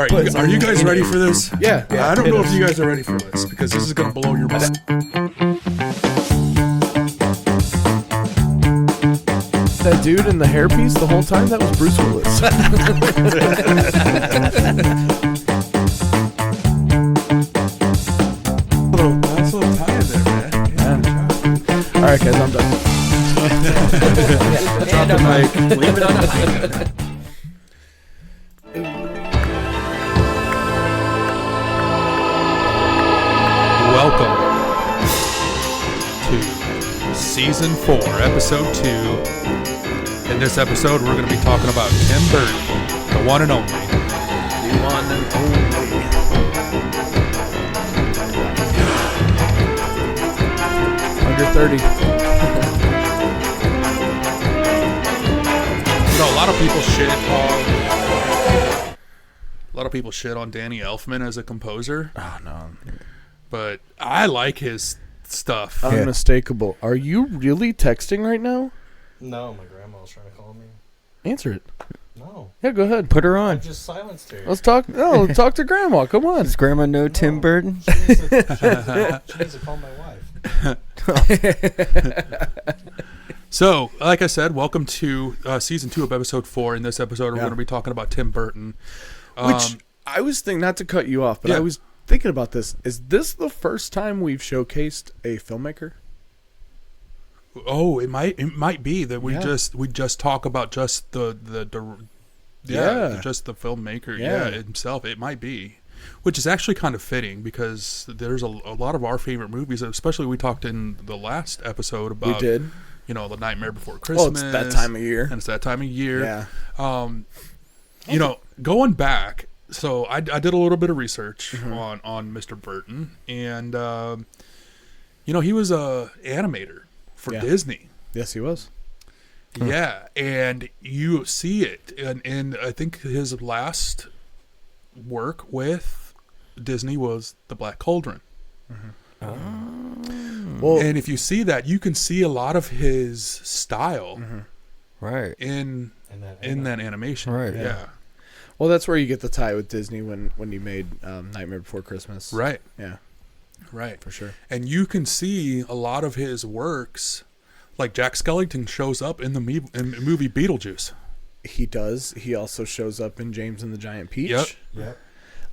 right, are you guys ready for this? Yeah. I don't know if you guys are ready for this because this is going to blow your mind. That dude in the hairpiece the whole time, that was Bruce Willis. Nice little tie there, man. Yeah. All right, guys, I'm done. Drop the mic. Leave it on a high. Welcome to Season 4, Episode 2. In this episode, we're going to be talking about Tim Burton, the one and only. The one and only. Under 30. So a lot of people shit on Danny Elfman as a composer. Oh, no. But I like his stuff. Unmistakable. Are you really texting right now? No, my grandma was trying to call me. Answer it. No. Yeah, go ahead. Put her I on. just silenced her. Let's talk. No, talk to Grandma. Come on. Does Grandma know Tim Burton? She needs to call my wife. So, like I said, welcome to Season 2 of Episode 4. In this episode, we're going to be talking about Tim Burton. Which I was thinking, not to cut you off, but yeah. I was thinking about this. Is this the first time we've showcased a filmmaker? Oh, it might be that we just talk about just the just the filmmaker himself. It might be, which is actually kind of fitting because there's a lot of our favorite movies, especially we talked in the last episode about. We did. You know, The Nightmare Before Christmas. Well, it's that time of year. And it's that time of year. Yeah. You know, going back, so I did a little bit of research on Mr. Burton, and you know, he was a animator for Disney. Yes, he was. Yeah, and you see it, and I think his last work with Disney was The Black Cauldron. Well, And if you see that, you can see a lot of his style Right. in that animation. Right. Yeah. well, that's where you get the tie with Disney when he made Nightmare Before Christmas. Right. Yeah, Right. for sure. And you can see a lot of his works, like Jack Skellington shows up in the movie Beetlejuice. He does. He also shows up in James and the Giant Peach. Yep.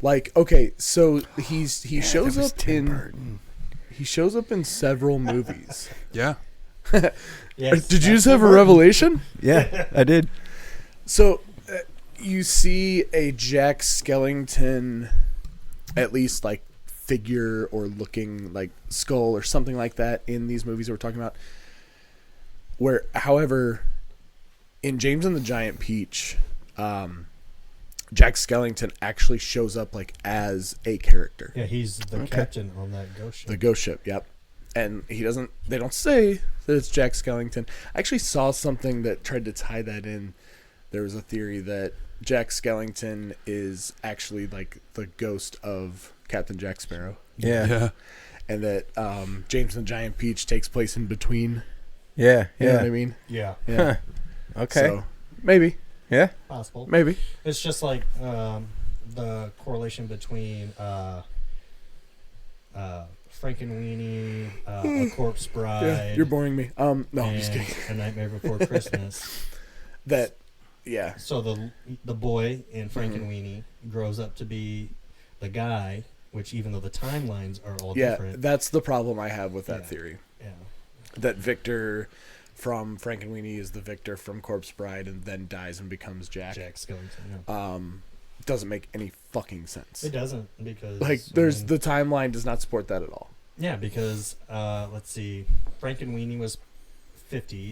Like, okay, so he shows that was up Tim in Burton. he shows up in several movies. Yeah. Yes, Did you just have a revelation? Yeah, I did. So you see a Jack Skellington, at least like figure or looking like skull or something like that in these movies that we're talking about. Where, however, in James and the Giant Peach, Jack Skellington actually shows up like as a character. Yeah, he's the captain on that ghost ship. The ghost ship, yep. And they don't say that it's Jack Skellington. I actually saw something that tried to tie that in. There was a theory that Jack Skellington is actually like the ghost of Captain Jack Sparrow. Yeah. And that James and the Giant Peach takes place in between. Yeah. You know what I mean? Yeah, Yeah. Okay. So, maybe. Yeah. possible. Maybe. It's just like the correlation between Frankenweenie, A Corpse Bride. Yeah, you're boring me. No, I'm just and kidding. A Nightmare Before Christmas. Yeah. So the boy in Frankenweenie grows up to be the guy, which even though the timelines are all different. That's the problem I have with that theory. Yeah. That Victor from Frankenweenie is the Victor from Corpse Bride and then dies and becomes Jack. Jack Skellington. Yeah. Doesn't make any fucking sense. It doesn't because the timeline does not support that at all. Yeah, because let's see, Frankenweenie was 50s.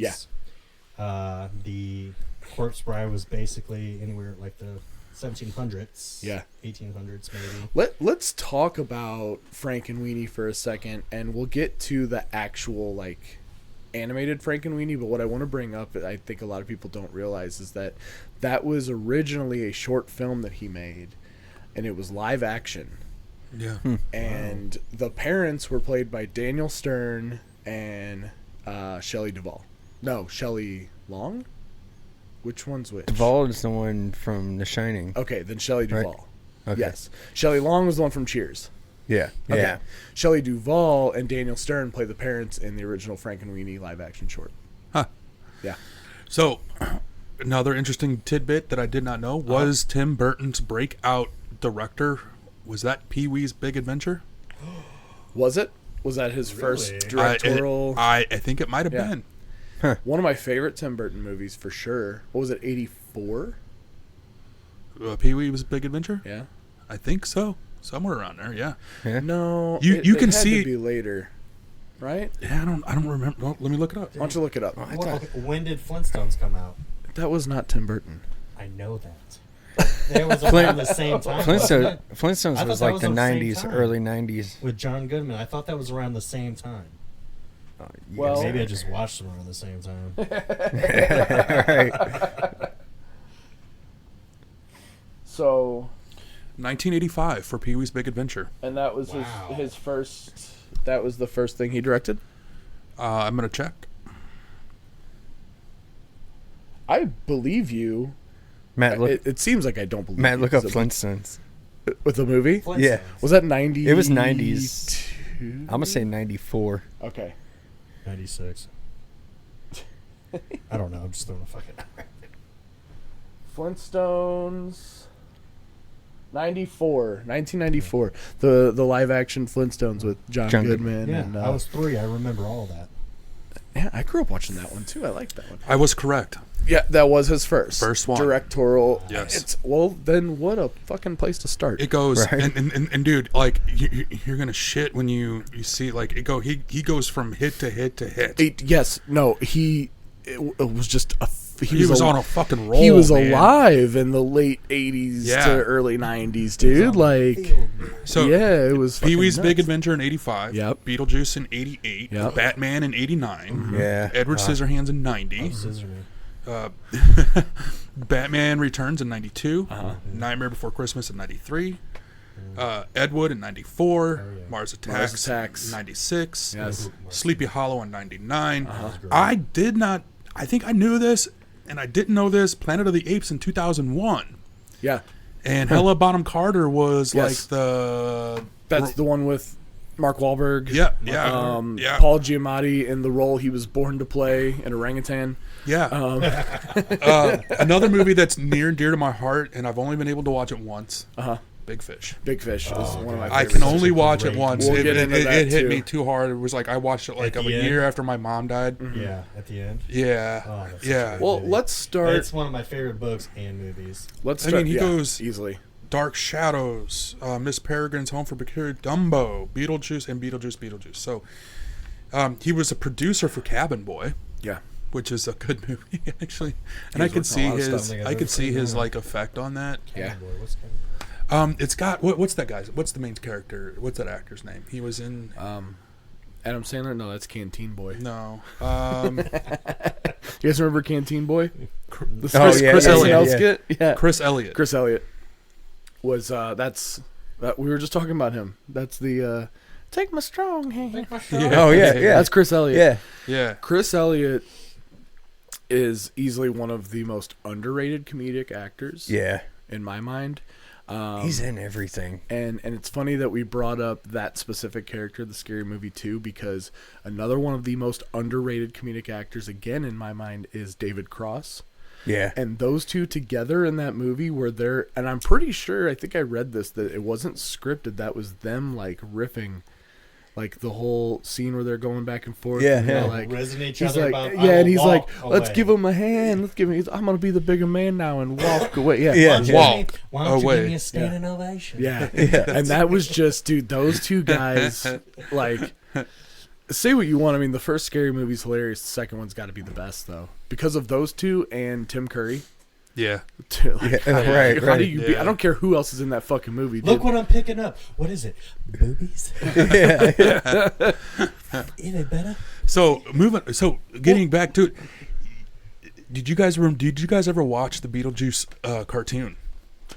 Yeah. The Corpse Bride was basically anywhere like the 1700s. Yeah. 1800s maybe. Let's talk about Frankenweenie for a second, and we'll get to the actual like animated Frankenweenie. But what I want to bring up, I think a lot of people don't realize, is that was originally a short film that he made, and it was live action. Yeah. And the parents were played by Daniel Stern and Shelley Duvall. No, Shelley Long? Which one's which? Duvall is the one from The Shining. Okay, then Shelley Duvall. Okay. Yes. Shelley Long was the one from Cheers. Yeah. Okay. Yeah. Shelley Duvall and Daniel Stern play the parents in the original Frankenweenie live-action short. Huh. Yeah. So, another interesting tidbit that I did not know was Tim Burton's breakout director. Was that Pee-wee's Big Adventure? Was it? Was that his first directorial? I think it might have Yeah. been. One of my favorite Tim Burton movies for sure. What was it? 84? Pee-wee's Big Adventure? Yeah. I think so. Somewhere around there, yeah. Yeah. No, You can had see- to be later, right? Yeah, I don't remember. Well, let me look it up. Why don't you look it up? When did Flintstones come out? That was not Tim Burton. I know that. It was around the same time. wasn't it? I Flintstones thought was that like was the the same 90s, time. early 90s. With John Goodman. I thought that was around the same time. Well- Maybe I just watched them around the same time. Right. So, 1985 for Pee-wee's Big Adventure. and that was Wow. his first. That was the first thing he directed. I'm gonna check. I believe you. Matt, look. It seems like I don't believe. Matt, you look up 'cause Flintstones. with the movie. Yeah. Was that 90? It was 90s. I'm gonna say 94. Okay. 96. I don't know. I'm just throwing a fucking. Flintstones. 1994. The live action Flintstones with John Goodman. Yeah, and, I was 3. I remember all that. yeah, I grew up watching that one too. I liked that one. I was correct. Yeah, that was his first one. directorial. Yes. Well, then what a fucking place to start. It goes Right. and dude, like you're gonna shit when you see like it go. He goes from hit to hit to hit. It was just a. He was on a fucking roll. He was man. alive in the late 80s Yeah. to early 90s, dude. Like, So yeah, it was. Pee-wee's fucking Big nuts. Adventure in 85. Yep. Beetlejuice in 88. Yep. Batman in 89. Yeah. Edward Scissorhands in 90. Scissor me. Batman Returns in 92. Uh-huh. Nightmare Before Christmas in 93. Ed Wood in 94. Oh, yeah. Mars Attacks, Mars Attacks. 96. Yes. Sleepy Hollow in 99. great. I did not. I think I knew this, and I didn't know this. Planet of the Apes in 2001. Yeah, And Helena Bonham Carter was Yes. like the. that's the one with Mark Wahlberg. Yeah. Paul Giamatti in the role he was born to play, an orangutan. Yeah. Another movie that's near and dear to my heart, and I've only been able to watch it once. Big Fish. Big Fish is one of my I favorites. can only watch it great once. We'll it get into that, it hit too. me too hard. It was like I watched it like At a the end? year after my mom died. Yeah, at the end. Yeah. Oh, that's such a Yeah. good Well, movie. let's start. It's one of my favorite books and movies. Let's I start. mean, he yeah, goes- easily. Dark Shadows, Miss Peregrine's Home for Peculiar, Dumbo, Beetlejuice, and Beetlejuice. So he was a producer for Cabin Boy, Yeah. which is a good movie actually, and He's I could worked on a lot see of his, stuff. I don't think I've I ever could see seen his that. like effect on that. Yeah. Cabin Boy, what's Cabin Boy? It's got what's that guy's? What's the main character? What's that actor's name? He was in Adam Sandler? No, that's Canteen Boy. no. You guys remember Canteen Boy? The Oh, yeah, Chris yeah, Elliott. yeah, SNL yeah. skit? Yeah. Chris Elliott. Chris Elliott was we were just talking about him. That's the take my strong hand. Oh, yeah, yeah. That's Chris Elliott. Yeah. Yeah. Chris Elliott is easily one of the most underrated comedic actors Yeah. in my mind. He's in everything. And it's funny that we brought up that specific character, the Scary Movie 2, because another one of the most underrated comedic actors, again in my mind, is David Cross. Yeah. And those two together in that movie were there, and I'm pretty sure, I think I read this, that it wasn't scripted. That was them like riffing, like the whole scene where they're going back and forth. Yeah, and they're yeah. like, Resin each he's other like, about, yeah, and he's like, let's away. give him a hand. Let's give him. I'm gonna be the bigger man now and walk away. Yeah, Yeah. Walk Why don't you away. give me a standing ovation? Yeah. And that was just, dude, those two guys, like, say what you want. I mean, the first Scary Movie's hilarious. The second one's got to be the best, though, because of those two and Tim Curry. Yeah. Yeah, right, How right. do you be? Yeah. I don't care who else is in that fucking movie. Dude. Look what I'm picking up. What is it? Boobies? Yeah. Is it better? So getting back to it, did you guys ever watch the Beetlejuice cartoon?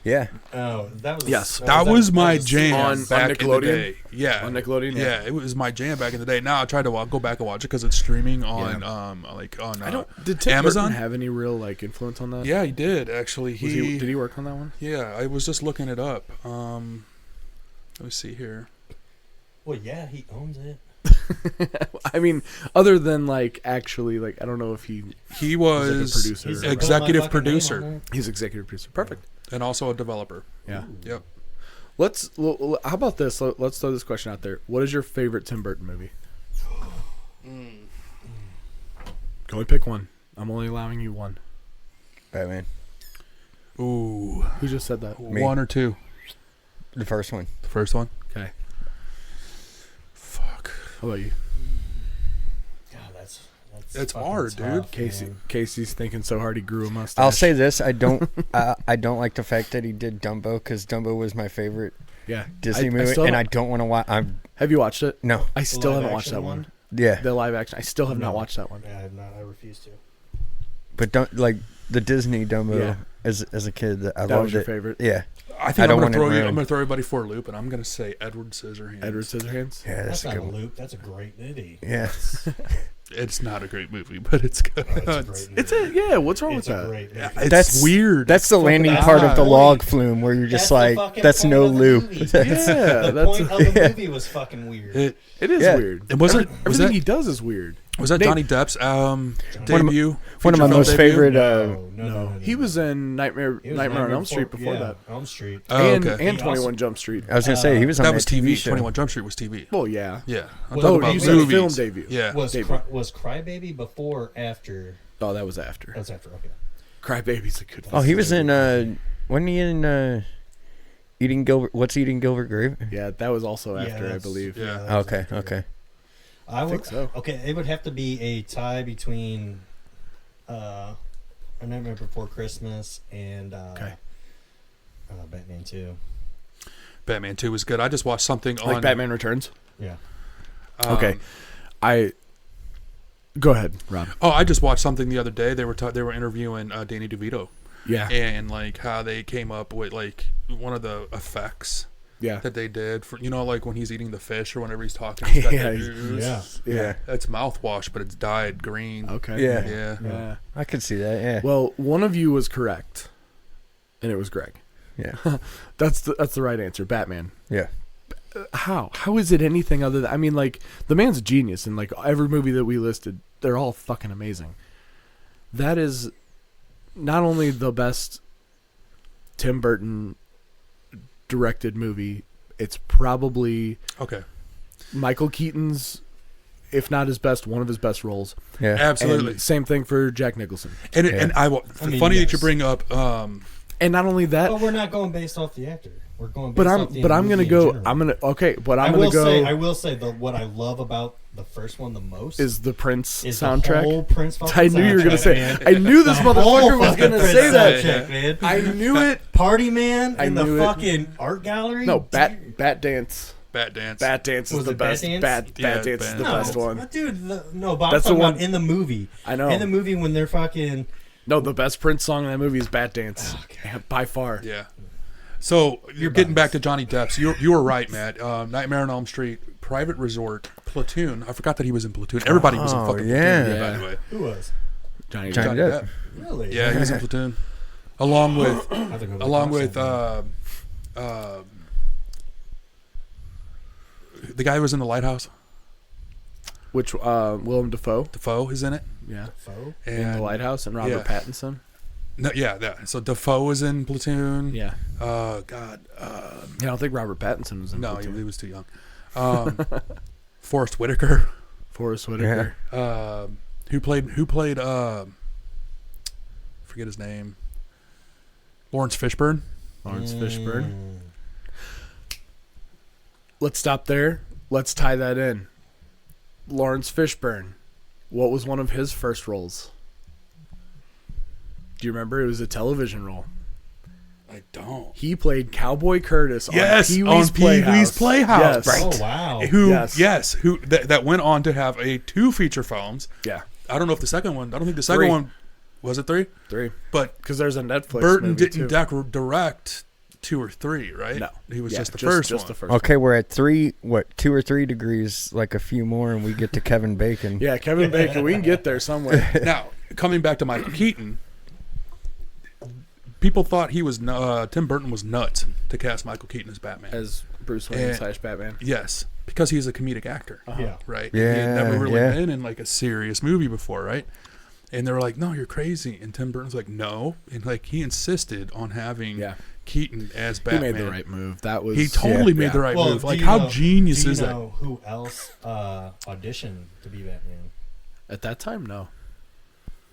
Yeah. Oh, that was Yes. That was my was- jam on back in the Nickelodeon? day. Yeah, On Nickelodeon, Yeah, it was my jam back in the day. Now I tried to go back and watch it because it's streaming on I don't. Did Tim Amazon Burton have any real like influence on that? Yeah, he did actually. Did he work on that one? Yeah, I was just looking it up. Let me see here. Well, yeah, he owns it. I mean, other than like actually, like I don't know if he was like a producer. He's or- executive put my fucking name producer. on there. He's executive producer. Perfect. and also a developer. Yeah. Yep. How about this? Let's throw this question out there. What is your favorite Tim Burton movie? Go only pick one. I'm only allowing you one. Batman. Ooh. Who just said that? Me. One or two? The first one. The first one? Okay. Fuck. How about you? God, that's It's fucking hard, tough, dude. Casey. man. Casey's thinking so hard he grew a mustache. I'll say this: I don't like the fact that he did Dumbo because Dumbo was my favorite yeah. Disney I movie, still and I haven't- don't want to watch. Have you watched it? No. I still live haven't watched action that one. Yeah, The live action. I still have not No. watched that one. Yeah, I refuse to. but don't like the Disney Dumbo Yeah. as a kid. I That loved was your it. favorite. Yeah, I I think don't I'm want it gonna ruined. I'm gonna throw everybody for a loop, and I'm gonna say Edward Scissorhands. Edward Scissorhands. yeah, That's that's a not good a one. loop. That's a great movie. Yeah, It's not a great movie, but it's good. Oh, it's a great movie. It's a yeah. What's wrong It's with a that? great movie. It's That's- weird. that's the landing That's part the of the point. log flume where you're just That's the like, fucking that's point no of the loop. movie. Yeah, The that's point of the movie was fucking weird. it is Yeah. weird. And was it- was everything that- he does is weird? Was that Nate- Johnny Depp's debut? One of my feature most film favorite. No. He was in Nightmare He was on Elm Street before yeah, that, Elm Street. Oh, and okay. and He 21 also- Jump Street. I was gonna say he was on That was TV. show. 21 Jump Street was TV. Well, yeah. Yeah. I'm Was- talking Oh, about he's movies. a film debut. Yeah. Was David. was Crybaby before or after? Oh, that was after. That's after. Okay. Crybaby's a good. Oh, he was in. film. Wasn't he in Eating Gilbert? What's Eating Gilbert Grape? Yeah, that was also Yeah, after, I that's- believe. Yeah. that was Okay, after. okay. I would think so. Okay, it would have to be a tie between A Nightmare Before Christmas and Batman 2. Batman 2 was good. I just watched something on. Like Batman Returns. Yeah. Okay. Go ahead, Rob. Oh, I just watched something the other day. They were interviewing Danny DeVito Yeah. and like how they came up with like one of the effects Yeah. that they did for like when he's eating the fish or whenever he's talking. He's got Yeah, that he's- ooze. Yeah. It's mouthwash, but it's dyed green. Okay. Yeah. Yeah. Yeah. I could see that. Yeah. Well, one of you was correct, and it was Greg. Yeah. That's the right answer. Batman. Yeah. How is it anything other than? I mean, like the man's a genius, and like every movie that we listed, they're all fucking amazing. That is not only the best Tim Burton directed movie, it's probably Okay. Michael Keaton's, if not his best, one of his best roles. Yeah. Absolutely. And same thing for Jack Nicholson. And Yeah. and I mean, funny that yes. you bring up. And not only that, But we're not going based off the actor. We're going based but off the I'm gonna movie in go. general. I'm gonna okay. But I I'm gonna will go. say I will say what I love about the first one the most Is the Prince is the soundtrack? whole Prince fucking I knew you were gonna soundtrack, say. man. I knew this The whole motherfucker was fucking gonna Prince say that. soundtrack, man. I knew it. Party Man I in the knew it. fucking art gallery. No, Bat Dance. Bat Dance. Bat Dance is Was the it Bat best. Dance? Bat Yeah, Dance is Bat the Dance. best one. Dude, no, but That's I'm the talking one- about in the movie. I know. In the movie when they're fucking. No, the best Prince song in that movie is Bat Dance, by far. Yeah. So you're getting back to Johnny Depp's. You were right, Matt. Nightmare on Elm Street, Private Resort, Platoon. I forgot that he was in Platoon. Everybody was in Oh, fucking yeah. Platoon, by Yeah. the way. Who was? Johnny Johnny Johnny Depp. Depp. Really? Yeah, he was in Platoon, along with I have to go back along and with watch the guy who was in The Lighthouse. Which Willem Dafoe? Defoe is in it. Yeah. that. Foe? And In The Lighthouse and Robert yeah. Pattinson. No, yeah. So Defoe was in Platoon. Yeah. God. Yeah, I don't think Robert Pattinson was in No, Platoon. he was too young. Forrest Whitaker. Forrest Whitaker. Who played forget his name. Lawrence Fishburne. Lawrence Fishburne. Let's stop there. Let's tie that in. Lawrence Fishburne. What was one of his first roles? Do you remember? It was a television role. I don't. He played Cowboy Curtis Yes, on Pee-wee's on Pee-wee's Playhouse. Yes. Right. Oh wow. Who? Yes. Who? That went on to have two feature films. Yeah. I don't know if the second one. I don't think the second Three. one. Was it 3? 3. But Because there's a Netflix Burton movie didn't too. direct 2 or 3, right? No. He was Yeah, just the first just one. the first Okay, we're at 2 or 3 degrees, like a few more, and we get to Kevin Bacon. one. Yeah, Kevin Bacon. We can get there somewhere. Now, coming back to Michael Keaton, people thought Tim Burton was nuts to cast Michael Keaton as Batman. As Bruce Wayne / Batman. Yes, because he's a comedic actor, Yeah. right? Yeah, he had never really yeah. been in like a serious movie before, right? And they were like, "No, you're crazy." And Tim Burton's like, "No," and like he insisted on having Keaton as Batman. He made the right move. That was He totally made the right Well, move. do Like, you how know- genius do you is that? know who else auditioned to be Batman? At that time, no.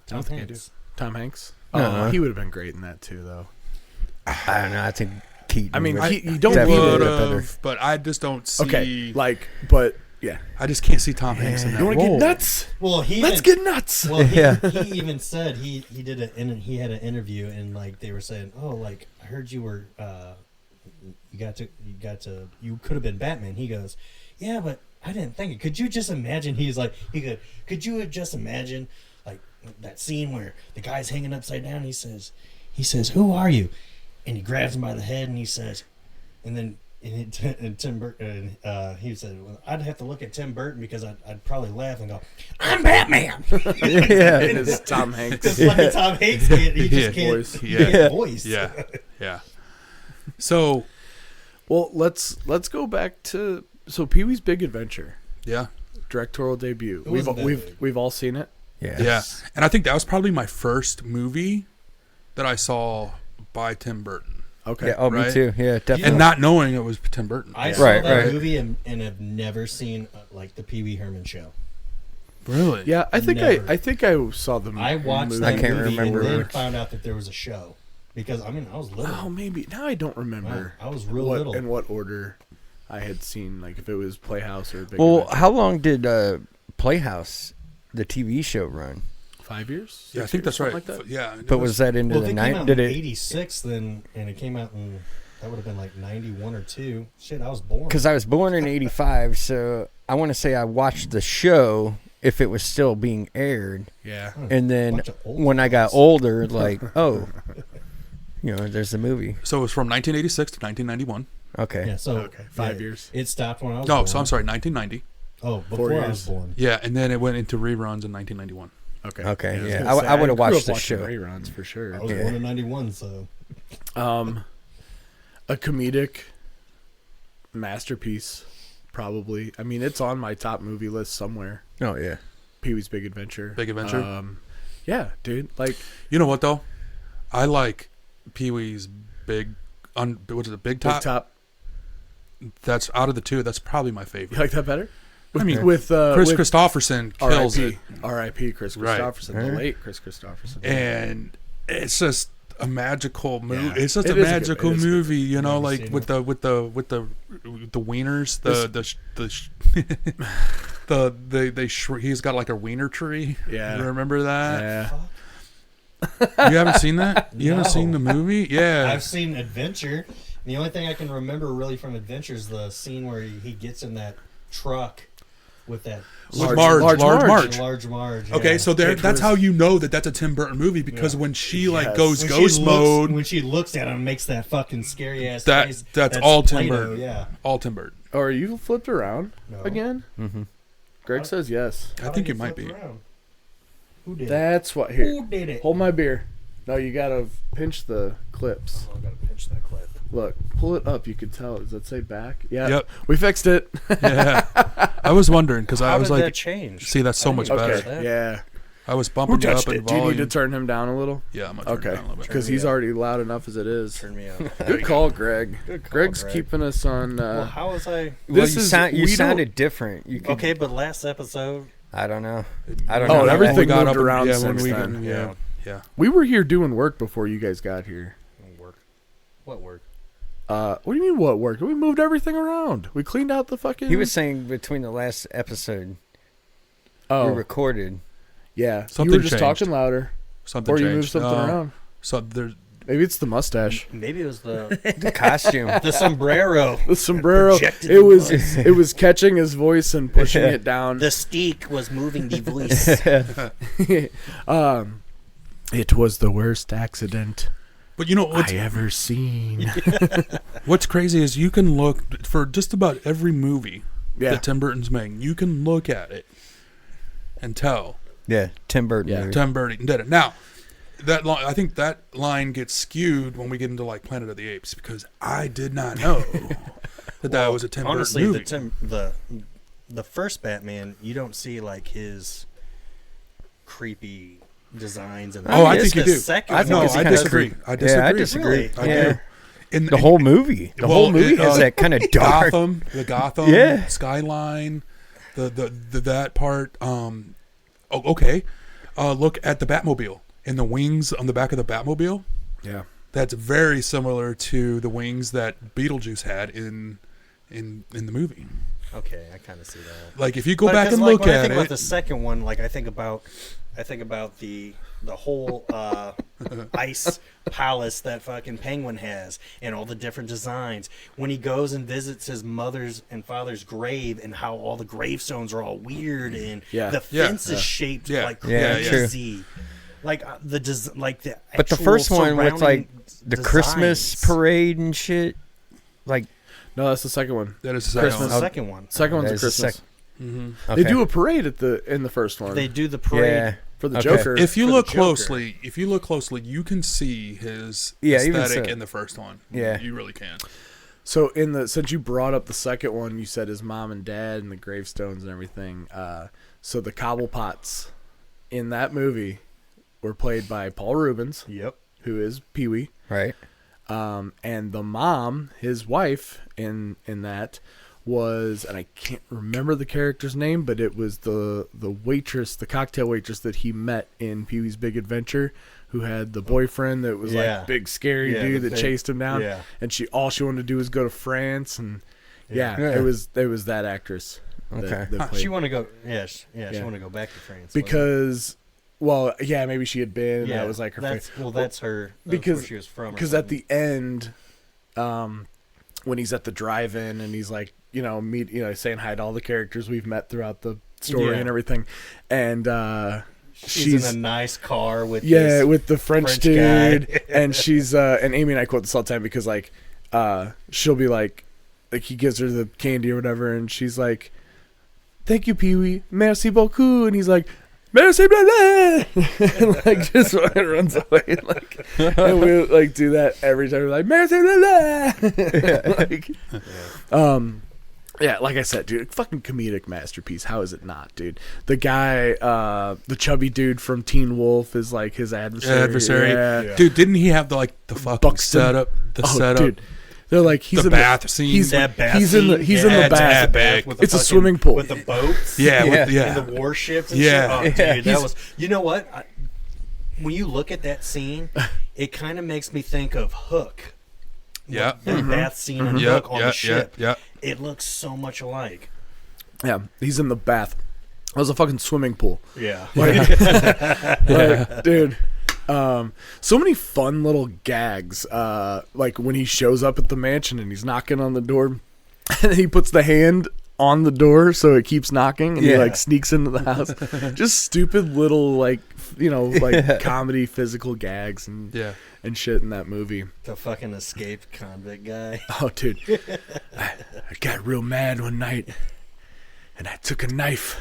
Tom think I Hanks. Tom Hanks. Uh-huh. Oh, he would have been great in that too, though. I don't know. I think Keaton. I mean, would you don't definitely need Would do it. it better. have, but I just don't see. Okay, but yeah. I just can't see Tom Hanks in that You want to role. get nuts? Well, Let's get nuts. Well, Yeah. he even said he did he had an interview and like they were saying, oh, like I heard you were you could have been Batman. He goes, yeah, but I didn't think it. Could you just imagine? Could you just imagine like that scene where the guy's hanging upside down? He says, who are you? And he grabs him by the head and he says, and Tim Burton, he said, well, I'd have to look at Tim Burton because I'd probably laugh and go, I'm Batman. Yeah. And it's Tom Hanks. It's like Tom Hanks can't, he just can't Voice. get voice. Yeah. So, Well, let's go back to Pee-wee's Big Adventure yeah. directorial debut. It wasn't that big. We've all seen it. Yeah. Yeah. And I think that was probably my first movie that I saw by Tim Burton. Okay. Yeah, oh, Right? me too. Yeah, definitely. And not knowing it was Tim Burton. I saw Right, that right. movie and have never seen like the Pee Wee Herman show. Really? Yeah, I think Never. I saw the I watched movie. that I can't movie remember and then which. found out that there was a show because I was little. Oh, maybe. Now I don't remember. I was real what, little. in what order I had seen, like if it was Playhouse or Big Well, Adventure. how long did Playhouse, the TV show, run? 5 years? Yeah, I 6 think years, that's right. something Like that? Yeah. But was that into Well, the if it came night? out Did in it? '86 then, and it came out in that would have been like '91 or '2. Shit, I was born. Because I was born in '85, so I want to say I watched the show if it was still being aired, Yeah. and then Bunch of old when I got guys. older, like, oh, there's the movie. So it was from 1986 to 1991. Okay. Yeah, so Okay, 5 years. It stopped when I was No, born. so I'm sorry, 1990. Oh, 4 before I years. was born. Yeah, and then it went into reruns in 1991. Okay. Okay, I was yeah. gonna say, I would've grew watched up the watching show. reruns for sure. I was Yeah. born in '91, so A comedic masterpiece, probably. I mean, it's on my top movie list somewhere. Oh yeah. Pee-wee's Big Adventure. Big Adventure? Yeah, dude. Like, You know what, though? I like Pee-wee's Big Big Top. That's out of the two. That's probably my You favorite. like that better? I mean, with Chris with Christopherson kills R.I.P. it, R.I.P. Chris Right. Christopherson, the Right. late Chris Christopherson. and it's just a magical movie. Yeah. It's just It a is a good- magical it is a good movie, you know, Never like seen with the wieners, he's got like a wiener tree. Yeah. You remember that? Yeah. You haven't seen that? You haven't No. seen the movie? Yeah. I've seen Adventure. The only thing I can remember really from Adventure is the scene where he gets in that truck with that With Large Marge. Large Marge. Okay, yeah. so there. It That's was- how you know that that's a Tim Burton movie because Yeah. when she like Yes. goes When ghost she mode, when she looks at him, and makes that fucking scary ass that face. that's all Tim Play-Doh, Burton. Yeah. All Tim Burton. Oh, are you flipped around No. again? Mm-hmm. Greg says yes. I think you might be. Who did That's what. it? Here, Who did it? hold my beer. No, you gotta pinch the clips. Oh, I gotta pinch that clip. Look, pull it up. You could tell. Does that say back? Yeah. Yep. We fixed it. Yeah. I was wondering because I How was did like, that change? see, that's so much didn't better. notice that. Yeah. I was Who bumping you up touched in it? Do you volume. need to turn him down a little? Yeah, I'm gonna turn it Okay. down a little bit. Because he's already loud enough as it is. Turn me up. Good call, Greg. Good call, Greg's Greg. keeping us on. Well, how was I? This Well, is- you we don't- sounded different. You could, Okay, but last episode, I don't know. I don't Oh, know. and everything we got moved up around yeah, since when we then. yeah. we were here doing work before you guys got here. work. What work? What do you mean what work? We moved everything around. We cleaned out the fucking. He was saying between the last episode Oh, we recorded. yeah. Something you were just changed. talking louder, Something or you changed. moved something around. So there's Maybe it's the mustache, Maybe it was the The costume. the sombrero. the sombrero. Projected It was voice. it was catching his voice and pushing it down. The steak was moving the voice. It was the worst accident But you know I ever seen. what's crazy is you can look for just about every movie Yeah. that Tim Burton's making. You can look at it and tell Yeah, Tim Burton. Yeah. movie. Tim Burton did it. Now, I think that line gets skewed when we get into like Planet of the Apes because I did not know that was a Tim Honestly, Burton movie. the first Batman, you don't see like his creepy designs and Oh, I it's think you the do. second I one. no, it's I kinda disagree. creepy. I disagree. Yeah, I disagree. Really? I Yeah. do. In The whole movie. The whole movie has that kind of dark. the Gotham Yeah. skyline, the that part. Okay, look at the Batmobile and the wings on the back of the Batmobile. Yeah. That's very similar to the wings that Beetlejuice had in the movie. Okay, I kind of see that. Like if you go But back 'cause, and like, look when I at think about it, the second one, like I think about the whole ice palace that fucking Penguin has, and all the different designs. When he goes and visits his mother's and father's grave, and how all the gravestones are all weird, and Yeah. the Yeah. fence is shaped Yeah. like Yeah, crazy. Like the But the actual first one with like surrounding the Christmas designs. parade and shit, like No, that's the second one. that is the That's second the one. second one. Second one's that a is the Christmas. okay. They do a parade in the first one. They do the parade. yeah. for the Okay. Joker. If you For the look Joker. closely, you can see his Yeah, even aesthetic so. in the first one. Yeah. You really can. So since you brought up the second one, you said his mom and dad and the gravestones and everything. So the Cobblepots in that movie were played by Paul Rubens, Yep. who is Pee-wee, Right. and the mom, his wife, in that was, and I can't remember the character's name, but it was the waitress, the cocktail waitress that he met in Pee-wee's Big Adventure, who had the boyfriend that was Yeah. like big scary Yeah, dude the that big- chased him down, yeah. and all she wanted to do was go to France, and Yeah. Yeah. it was that actress. Okay. that played. She want to go. Yeah, she Yeah. want to go back to France Because, well, yeah, maybe she had been, and yeah, that was like her. That's that's her. That's Because- where she was from. or Because at something. the end, when he's at the drive-in and he's like, saying hi to all the characters we've met throughout the story Yeah. and everything, and she's in a nice car with yeah, this with the French French dude, guy. and she's and Amy and I quote this all the time because like she'll be like he gives her the candy or whatever, and she's like, "Thank you, Pee-wee, merci beaucoup," and he's like, "Merci, blah, blah," and like just runs away, like, and we like do that every time. We're like, "Merci, blah, blah," like, yeah, like I said, dude, fucking comedic masterpiece. How is it not, dude? The guy, the chubby dude from Teen Wolf is like his adversary. Yeah. Dude, didn't he have the fucking Buxton. setup? The setup. Dude, they're like he's The in bath scene. He's, that bath he's in the scene, he's in yeah, the it's bath. epic. with the It's a fucking- swimming pool. with the boats. Yeah, And the warships and Yeah. shit. Oh, Yeah. dude, that was. You know what? When you look at that scene, it kind of makes me think of Hook. Yeah. The bath scene in Yeah, Hook on yeah, the ship. yeah. It looks so much alike. Yeah, he's in the bath. It was a fucking swimming pool. Yeah. Like, dude. So many fun little gags. Like when he shows up at the mansion and he's knocking on the door, and he puts the hand on the door so it keeps knocking, and he Yeah. like sneaks into the house. Just stupid little comedy physical gags and Yeah. and shit in that movie. The fucking escaped convict guy. Oh, dude, I got real mad one night, and I took a knife,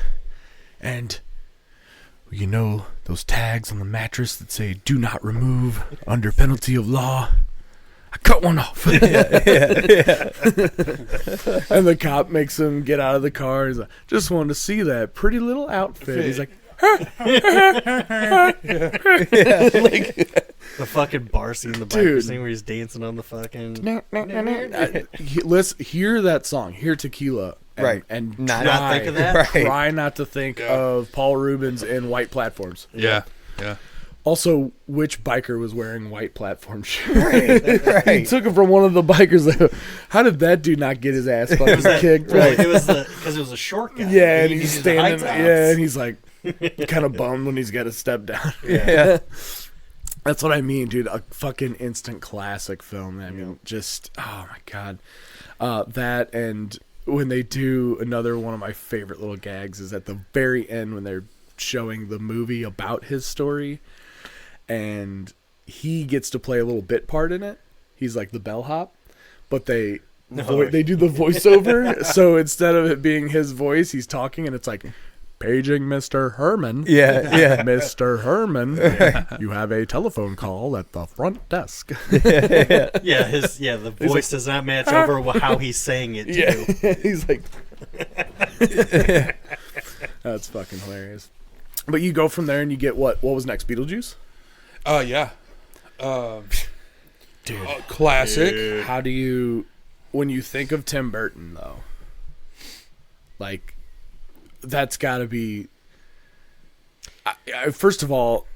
and those tags on the mattress that say "Do not remove under penalty of law." I cut one off. And the cop makes him get out of the car. He's like, "Just wanted to see that pretty little outfit." He's like, The fucking bar scene, the biker Dude. scene where he's dancing on the fucking. let's hear that song, hear Tequila, and, Right. and Not try, think of that? Right. try not to think of Paul Rubens in white platforms. Yeah. Yeah. Also, which biker was wearing white platform shoes? He Right. took it from one of the bikers. How did that dude not get his ass fucking kicked? Well, it was because it was a short guy. Yeah, and He he's needed the high standing. tops. Yeah, and he's like kind of bummed when he's got to step down. Yeah. That's what I mean, dude. A fucking instant classic film. I mean, just oh my god, that and when they do another one of my favorite little gags is at the very end when they're showing the movie about his story, and he gets to play a little bit part in it. He's like the bellhop, but they do the voiceover. So instead of it being his voice, he's talking, and it's like, paging Mr. Herman. Yeah. Mr. Herman, you have a telephone call at the front desk. The voice does not match over how he's saying it too. Yeah, he's like, that's fucking hilarious. But you go from there and you get what was next? Beetlejuice? Yeah. Dude. Classic. How do you, when you think of Tim Burton, though, like, that's got to be, first of all,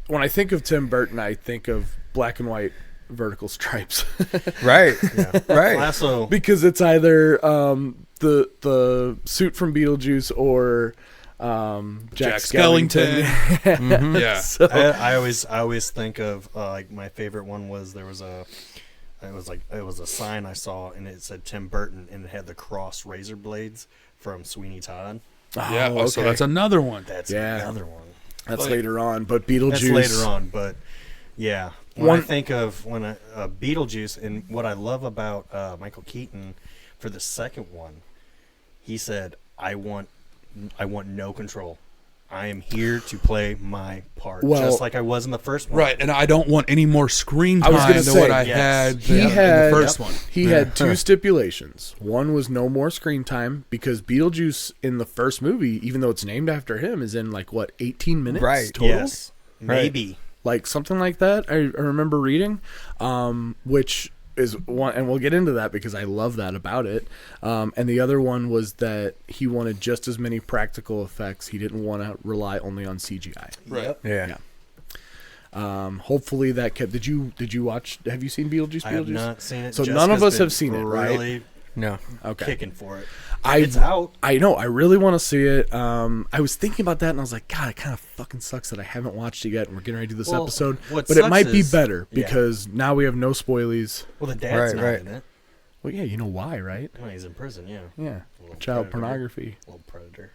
when I think of Tim Burton, I think of black and white vertical stripes. Right. Right. Lasso. Because it's either the suit from Beetlejuice or Jack Skellington. Mm-hmm. Yeah. So, I always think of like my favorite one was it was a sign I saw and it said Tim Burton and it had the cross razor blades from Sweeney Todd. Yeah. okay. So that's another one. That's Yeah. another one. That's later on, but Beetlejuice. That's later on, but yeah. When I think of Beetlejuice and what I love about Michael Keaton for the second one, he said, "I want no control. I am here to play my part, just like I was in the first one." Right, and I don't want any more screen I was time gonna than say, what I yes. had He in had the first one. He had two stipulations. One was no more screen time because Beetlejuice in the first movie, even though it's named after him, is in like what 18 minutes Right. total. Yes, maybe. Like something like that. I remember reading, which is one, and we'll get into that because I love that about it. And the other one was that he wanted just as many practical effects. He didn't want to rely only on CGI. Right. Yeah. Hopefully that kept. Did you watch? Have you seen Beetlejuice? I have not seen it. So Jessica's none of us been have seen it, right? Really No. Okay. kicking for it. It's out. I know. I really want to see it. I was thinking about that, and I was like, God, it kind of fucking sucks that I haven't watched it yet, and we're getting ready to do this Well, episode. what But it sucks might be is- better yeah. because now we have no spoilies. Well, the dad's Right, not right. in it. Well, yeah, you know why, right? Well, he's in prison. Yeah, Yeah, Little child predator. pornography. Little predator.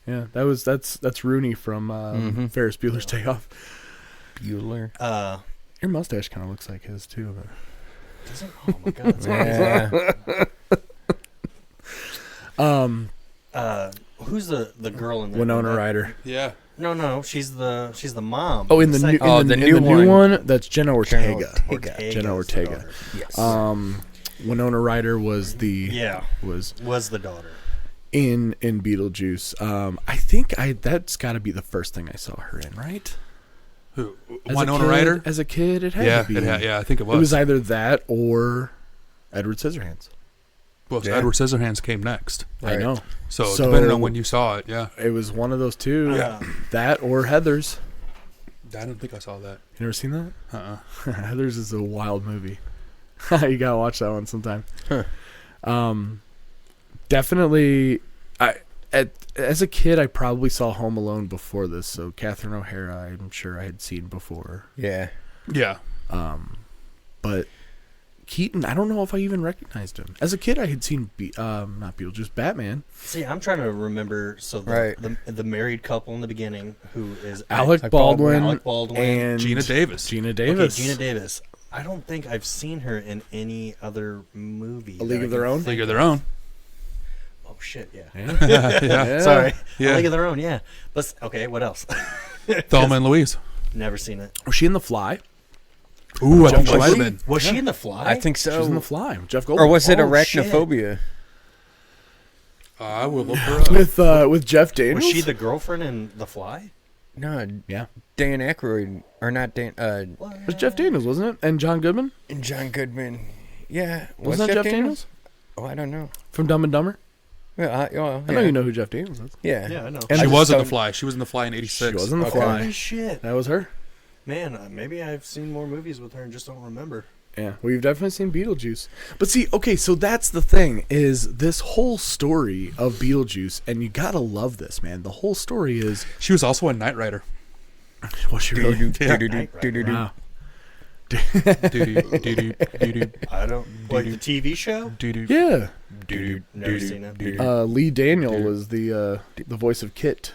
Yeah, that's Rooney from Ferris Bueller's Day Off. Bueller. Your mustache kind of looks like his too. But. Does it? Oh my god. That's Yeah. Who's the girl in there? Winona Ryder. Yeah. No, she's the mom. Oh, in the new Oh, in the the new new one. one, that's Jenna Ortega. Ortega's Jenna the Ortega. daughter. Yes. Winona Ryder was Yeah, was was the daughter. in Beetlejuice. I think that's got to be the first thing I saw her in, right? Who? As a Winona kid- Ryder? As a kid, it had Yeah, to be. yeah, I think it was. It was either that or Edward Scissorhands. Well, Yeah. Edward Scissorhands came next. I know. So depending on when you saw it, yeah. It was one of those two. Yeah. That or Heathers. I don't think I saw that. You never seen that? Uh-uh. Heathers is a wild movie. You gotta watch that one sometime. Definitely. As a kid, I probably saw Home Alone before this. So Catherine O'Hara, I'm sure I had seen before. Yeah. Yeah. But Keaton, I don't know if I even recognized him. As a kid, I had seen not Beetlejuice, Batman. See, I'm trying to remember. So Right. the married couple in the beginning, who is Alec Alec Baldwin, Alec Baldwin. and Gina Davis. Gina Okay, Davis. Gina Davis. I don't think I've seen her in any other movie. A League of Their Own? League of Their Own. Oh shit! Yeah. Yeah. Yeah. Sorry. Yeah. A League of Their Own. Yeah. Okay. What else? Thelma and Louise. Never seen it. Was she in The Fly? Ooh, I think she Was might have she? been. Was she in The Fly? I think She was in so. The Fly. with Jeff Goldblum. Or was it Oh, shit. arachnophobia? I will look her up. with Jeff Daniels? Was she the girlfriend in The Fly? No, Yeah. Dan Aykroyd or not Dan? It was Jeff Daniels, wasn't it? And John Goodman? And John Goodman. Yeah, Wasn't that Jeff Daniels? Oh, I don't know. From Dumb and Dumber? Well, I know you know who Jeff Daniels is. Yeah. Yeah, I know. And She I was in don't- The Fly. She was in The Fly in 86. She was in The Okay. Fly. Holy shit. That was her. Man, maybe I've seen more movies with her and just don't remember. Yeah, we've definitely seen Beetlejuice. But see, okay, so that's the thing, is this whole story of Beetlejuice, and you gotta love this, man. The whole story is... She was also in Knight Rider. Was she really? Do-do-do-do-do-do. Wow. Doo-doo. I don't. Like the TV show? Doo-doo. Yeah. Never seen it. Lee Daniel was the voice of Kit.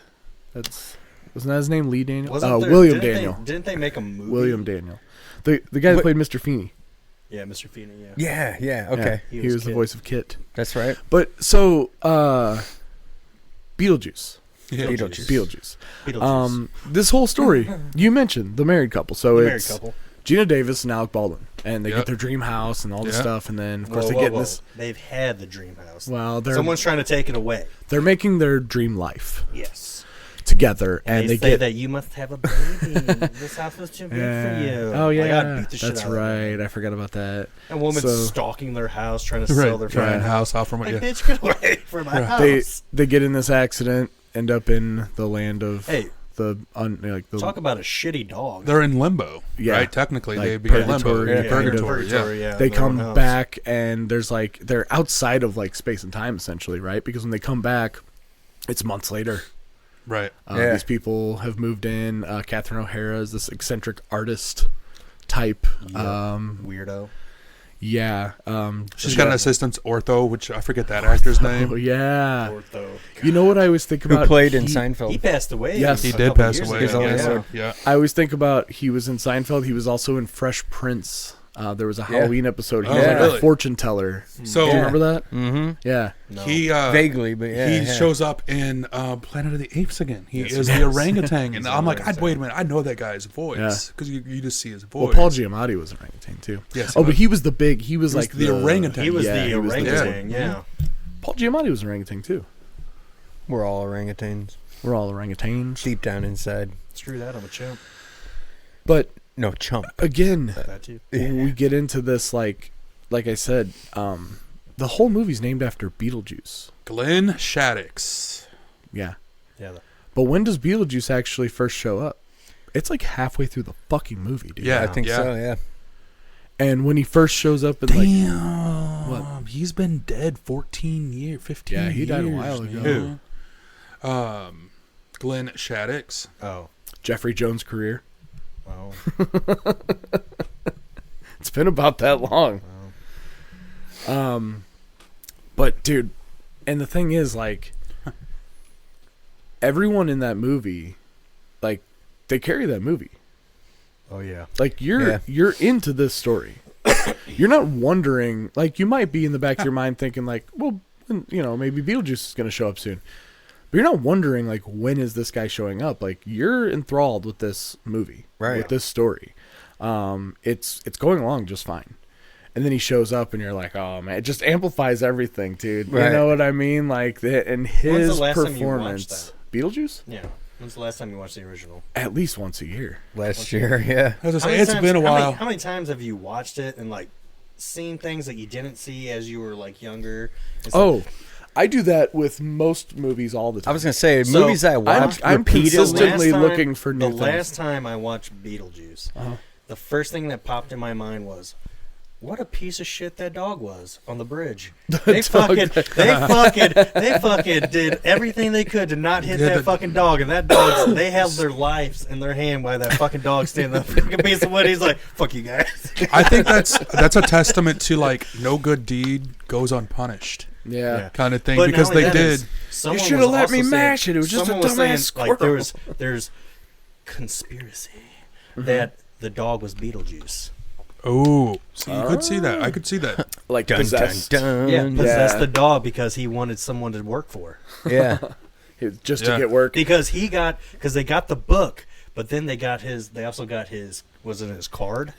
That's Wasn't that his name? Lee Daniel? Wasn't there- William didn't Daniel. Didn't they make a movie? William Daniel. The guy that What- played Mr. Feeney. Yeah, Mr. Feeney. Yeah. Yeah. Okay. Yeah, He he was was the Kit. voice of Kit. That's right. But so Beetlejuice. Yeah. Beetlejuice. Beetlejuice. This whole story, you mentioned the married couple. So The married it's couple. Gina Davis and Alec Baldwin. And they Yep. get their dream house and all this Yeah. stuff. And then, of course, Whoa, they whoa, get in whoa. this. They've had the dream house. Well, Someone's trying to take it away. they're making their dream life Yes. together. And And they they say get. that you must have a baby. This house was too big for you. Oh, Like, yeah. I'd beat the shit That's out of them. right. I forgot about that. A woman So- stalking their house, trying to sell their Right. Trying fucking house out from Like, it. Yeah. bitch, get away from my house. They get in this accident, end up in the land of Hey, the talk about a shitty dog. They're in limbo, Yeah. right? Technically, Like they'd be in limbo. purgatory, Yeah, yeah, purgatory, yeah. yeah. they in their own come house. back and there's like they're outside of like space and time essentially, right? Because when they come back, it's months later. Right. Yeah. These people have moved in. Catherine O'Hara is this eccentric artist type. Yeah. Weirdo. Yeah. She's got an assistant, Ortho, which I forget that actor's Oh name. yeah. Ortho. You know what I always think Who about? played in He- Seinfeld? He passed away. Yes. He a did couple pass years away. ago. He's Yeah. older. Yeah. I always think about he was in Seinfeld. He was also in Fresh Prince. There was a Halloween episode. He Oh, was like really? a fortune teller. So Do you remember that? Mm-hmm. Yeah. No. he Vaguely, but yeah. he yeah. shows up in Planet of the Apes again. He Yes, is he the does. orangutan, He's and the I'm like, orangutan. wait a minute, I know that guy's voice Yeah. because you just see his Well, voice. Paul Giamatti was an orangutan too. Yes, Oh, but he was the big. He was was like the orangutan. He was Yeah, the he was the big orangutan. one. Yeah. Paul Giamatti was an orangutan too. We're all orangutans We're all orangutans. deep down inside. Screw that. I'm a chimp. But No chump. again, That too. when we get into this, like I said, the whole movie's named after Beetlejuice. Glenn Shaddix. Yeah. Yeah. But when does Beetlejuice actually first show up? It's like halfway through the fucking movie, dude. Yeah, I think so. Yeah. And when he first shows up, in like Damn, What? he's been dead 14 years, 15 years. Yeah, he died a while ago. Who? Glenn Shaddix. Oh. Jeffrey Jones' career, Wow. it's been about that long. But dude, and the thing is, like, everyone in that movie, like, they carry that movie. Oh yeah. Like Yeah. you're into this story. You're not wondering, like, you might be in the back of your mind thinking like, well, maybe Beetlejuice is going to show up soon. But you're not wondering like, when is this guy showing up? Like, you're enthralled with this movie, Right. with this story. It's going along just fine. And then he shows up and you're like, oh man, it just amplifies everything, dude. Right. You know what I mean? Like, and When's the his last time you watched performance. Beetlejuice? Yeah. When's the last time you watched the original? At least once a year. Last year, yeah. I was gonna How say, many it's times- been a how many- while. How many times have you watched it and like seen things that you didn't see as you were like younger? It's Oh, I do that with most movies all the time. I was gonna say So, movies I watched I'm repeatedly. consistently last time- looking for new the things. last time I watched Beetlejuice, Uh-huh. the first thing that popped in my mind was, what a piece of shit that dog was on the bridge. They fucking did everything they could to not hit Yeah, that fucking dog, and that dog, they held their lives in their hand while that fucking dog standing on the fucking piece of wood. He's like, "Fuck you guys." I think that's a testament to like no good deed goes unpunished Yeah. Yeah. kind of thing But because not only they that did. is, someone shoulda was let also me saying- mash it. It was just a someone was dumbass saying, like, squirrel. there's conspiracy that the dog was Beetlejuice. Oh, see, you could see that. I could see that. Like Dun, possessed. dun, Yeah, dun. possessed the dog because he wanted someone to work for. Yeah. Just Yeah. to get work. Because they got the book, but then they also got his, was it his card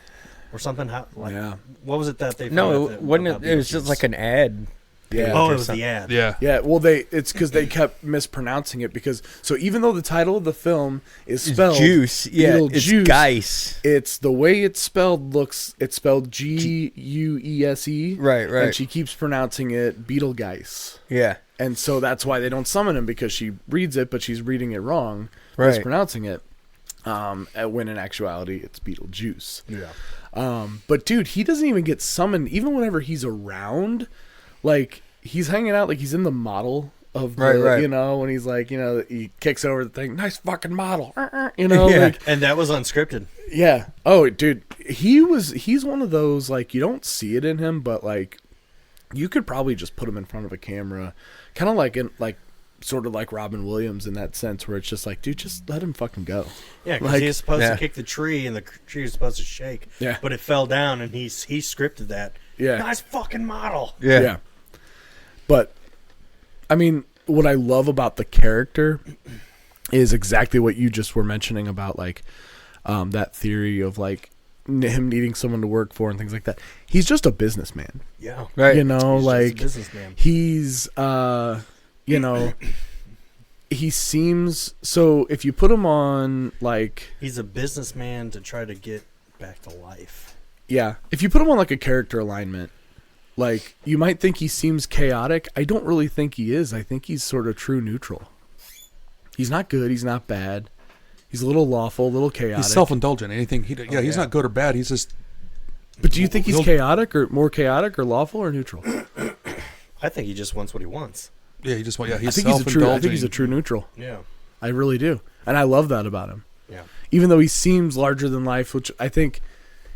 or something? Yeah. What was it that they? No, found it out wasn't. about It was just Beetlejuice? like an ad. Yeah. Oh, or it was something. the ad. Yeah. Yeah, well, it's because they kept mispronouncing it so even though the title of the film is It's spelled juice. Yeah, it's Beetlejuice, Geis. it's the way it's spelled it's spelled Guese. Right, right. And she keeps pronouncing it Beetlejuice. Yeah. And so that's why they don't summon him, because she reads it, but she's reading it wrong, Right. mispronouncing it. When in actuality, it's Beetlejuice. Yeah. But dude, he doesn't even get summoned, even whenever he's around. Like, he's hanging out, like he's in the model of the, Right. you know, when he's like, he kicks over the thing, nice fucking model, you know, Yeah. like, And that was unscripted. yeah. Oh, dude, he's one of those, like, you don't see it in him, but like, you could probably just put him in front of a camera, kind of like sort of like Robin Williams in that sense, where it's just like, dude, just let him fucking go. Yeah, because Like- he was supposed Yeah. to kick the tree, and the tree was supposed to shake. Yeah. But it fell down, and he scripted that. Yeah. Nice fucking model. Yeah. But I mean, what I love about the character is exactly what you just were mentioning about like that theory of like him needing someone to work for and things like that. He's just a businessman. Yeah. Right. You know, He's like just a businessman. he's you know, he seems so if you put him on like He's a businessman to try to get back to life. yeah, if you put him on like a character alignment, like you might think he seems chaotic. I don't really think he is. I think he's sort of true neutral. He's not good, he's not bad. He's a little lawful, a little chaotic. He's self-indulgent. Anything he's yeah. not good or bad. He's just. But do you think he's He'll- chaotic or more chaotic or lawful or neutral? I think he just wants what he wants. Yeah, he just. Yeah, he's I think he's a self-indulgent. true. I think he's a true neutral. Yeah. I really do, and I love that about him. Yeah. Even though he seems larger than life, which I think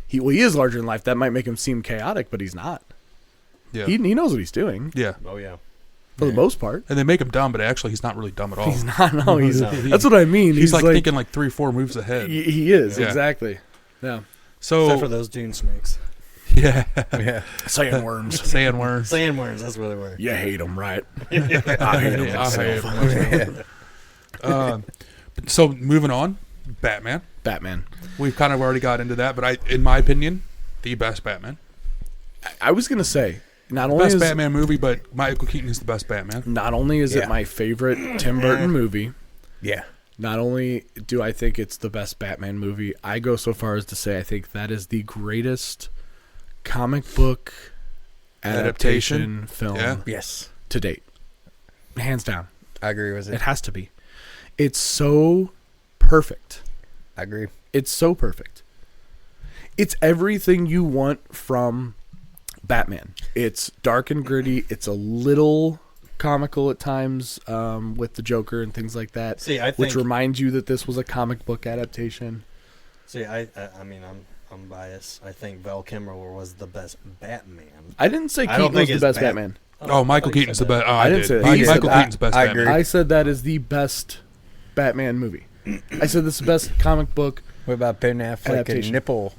he is larger than life. That might make him seem chaotic, but he's not. Yeah. He knows what he's doing Yeah. Oh yeah. for the most part. And they make him dumb, but actually he's not really dumb at all. He's not. No, he's. No. That's what I mean. He's like thinking like 3-4 moves ahead. He is Yeah. exactly. Yeah. So Except for those dune snakes. yeah, Yeah. Sandworms. sandworms. Sandworms, that's what they were. You hate them, right? I hate them Yeah, I myself. hate him. So moving on, Batman. Batman. We've kind of already got into that, but in my opinion, the best Batman. I was gonna say not only Best is Batman movie, but Michael Keaton is the best Batman. not only is Yeah. it my favorite Tim Burton movie. Yeah. Not only do I think it's the best Batman movie, I go so far as to say I think that is the greatest comic book adaptation film Yeah. Yes. to date. Hands down. I agree with It it. has to be. It's so perfect. I agree. It's so perfect. It's everything you want from Batman. It's dark and gritty. It's a little comical at times with the Joker and things like that. See, I think which reminds you that this was a comic book adaptation. I mean, I'm biased. I think Val Kilmer was the best Batman. I didn't say I don't Keaton was think the it's best Bat- Batman. Oh, Michael Keaton's the best. Oh, I didn't did. say that. Michael, He said Michael that. Keaton's the best I Batman. agree. I said that is the best Batman movie. I said this is the best comic book. What about Ben Affleck Adaptation. and nipple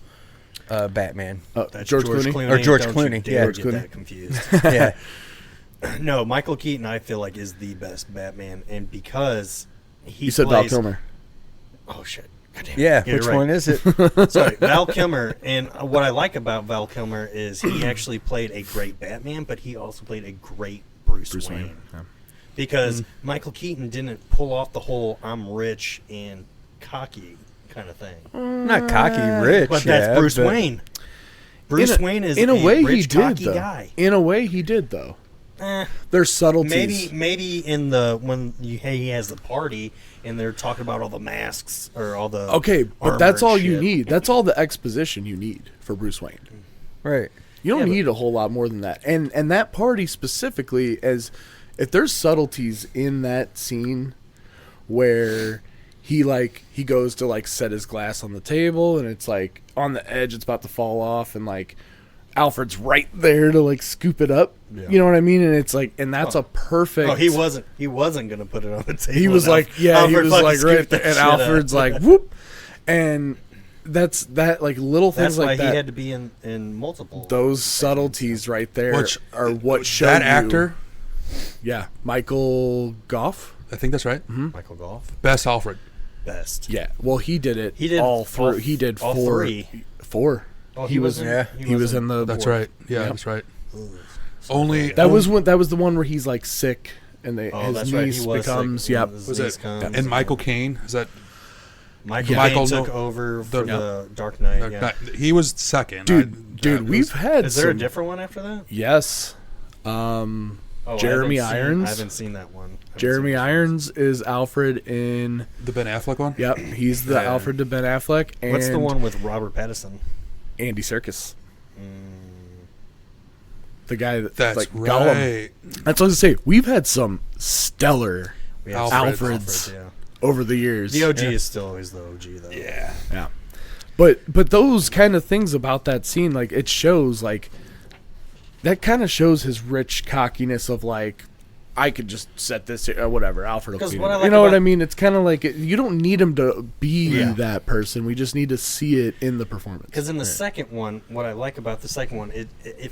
Batman? That's George Clooney. Or George Don't Clooney, You dare yeah. get George Clooney. that confused. Yeah. No, Michael Keaton, I feel like, is the best Batman, and because he You said Val plays, Kilmer. Oh shit! Goddamn. Yeah. You're Which right. one is it? Sorry, Val Kilmer. And what I like about Val Kilmer is he actually played a great Batman, but he also played a great Bruce Wayne. Yeah. Because Michael Keaton didn't pull off the whole "I'm rich and cocky" kind of thing. Not cocky, rich. But that's yeah, Bruce but- Wayne. Bruce Wayne is in a way rich, he did cocky though. guy. In a way he did though. Eh, There's subtleties. maybe in the when he has the party and they're talking about all the masks or all the Okay, but armor that's and all you shit. need. That's all the exposition you need for Bruce Wayne. Right. You don't Yeah, but- need a whole lot more than that. And that party specifically, as if there's subtleties in that scene where he goes to like set his glass on the table and it's like on the edge, it's about to fall off, and like Alfred's right there to like scoop it up. Yeah. You know what I mean? And it's like, and that's a perfect. Oh, he wasn't gonna put it on the table. He was and like, yeah, Alfred he was fucking like right scooped there, that and shit up. Alfred's like whoop, and that's that like little things That's why like he that. had to be in multiple. Those subtleties right there Which- are what show That you- actor, Yeah, Michael Goff. I think that's right. Michael Goff, Best Alfred. best. Yeah, well, he did it. He did all through. all- He did all four. three. Four. Oh, he was. in- yeah, He was in the. That's four. right. Yeah, Yep. that's right. Only That was when. That was the one where he's like sick, and Oh, his that's right. niece He was becomes. sick. Yep. His was niece it comes, and Michael Caine? Is that Michael Yeah. Caine Michael took no- over for the- the Dark Knight. Dark yeah. Knight? He was second. Dude, we've had. Is there a some- different one after that? Yes. Oh, Jeremy I Irons. haven't seen that one. I haven't Jeremy seen that one. Irons is Alfred in. the Ben Affleck one. Yep, he's the Yeah. Alfred to Ben Affleck. And What's the one with Robert Pattinson? Andy Serkis. The guy That's like Gollum. right. That's what I was gonna say. We've had some stellar We have Alfreds Alfred, over the years. yeah. The OG is still always the OG though. Yeah. Yeah. But those kind of things about that scene, like it shows like that kind of shows his rich cockiness of like I could just set this here, or whatever. Alfred will 'Cause clean what it. I like You know what about- I mean? It's kind of like you don't need him to be Yeah. that person. We just need to see it in the performance. Because in the second one, what I like about the second one, it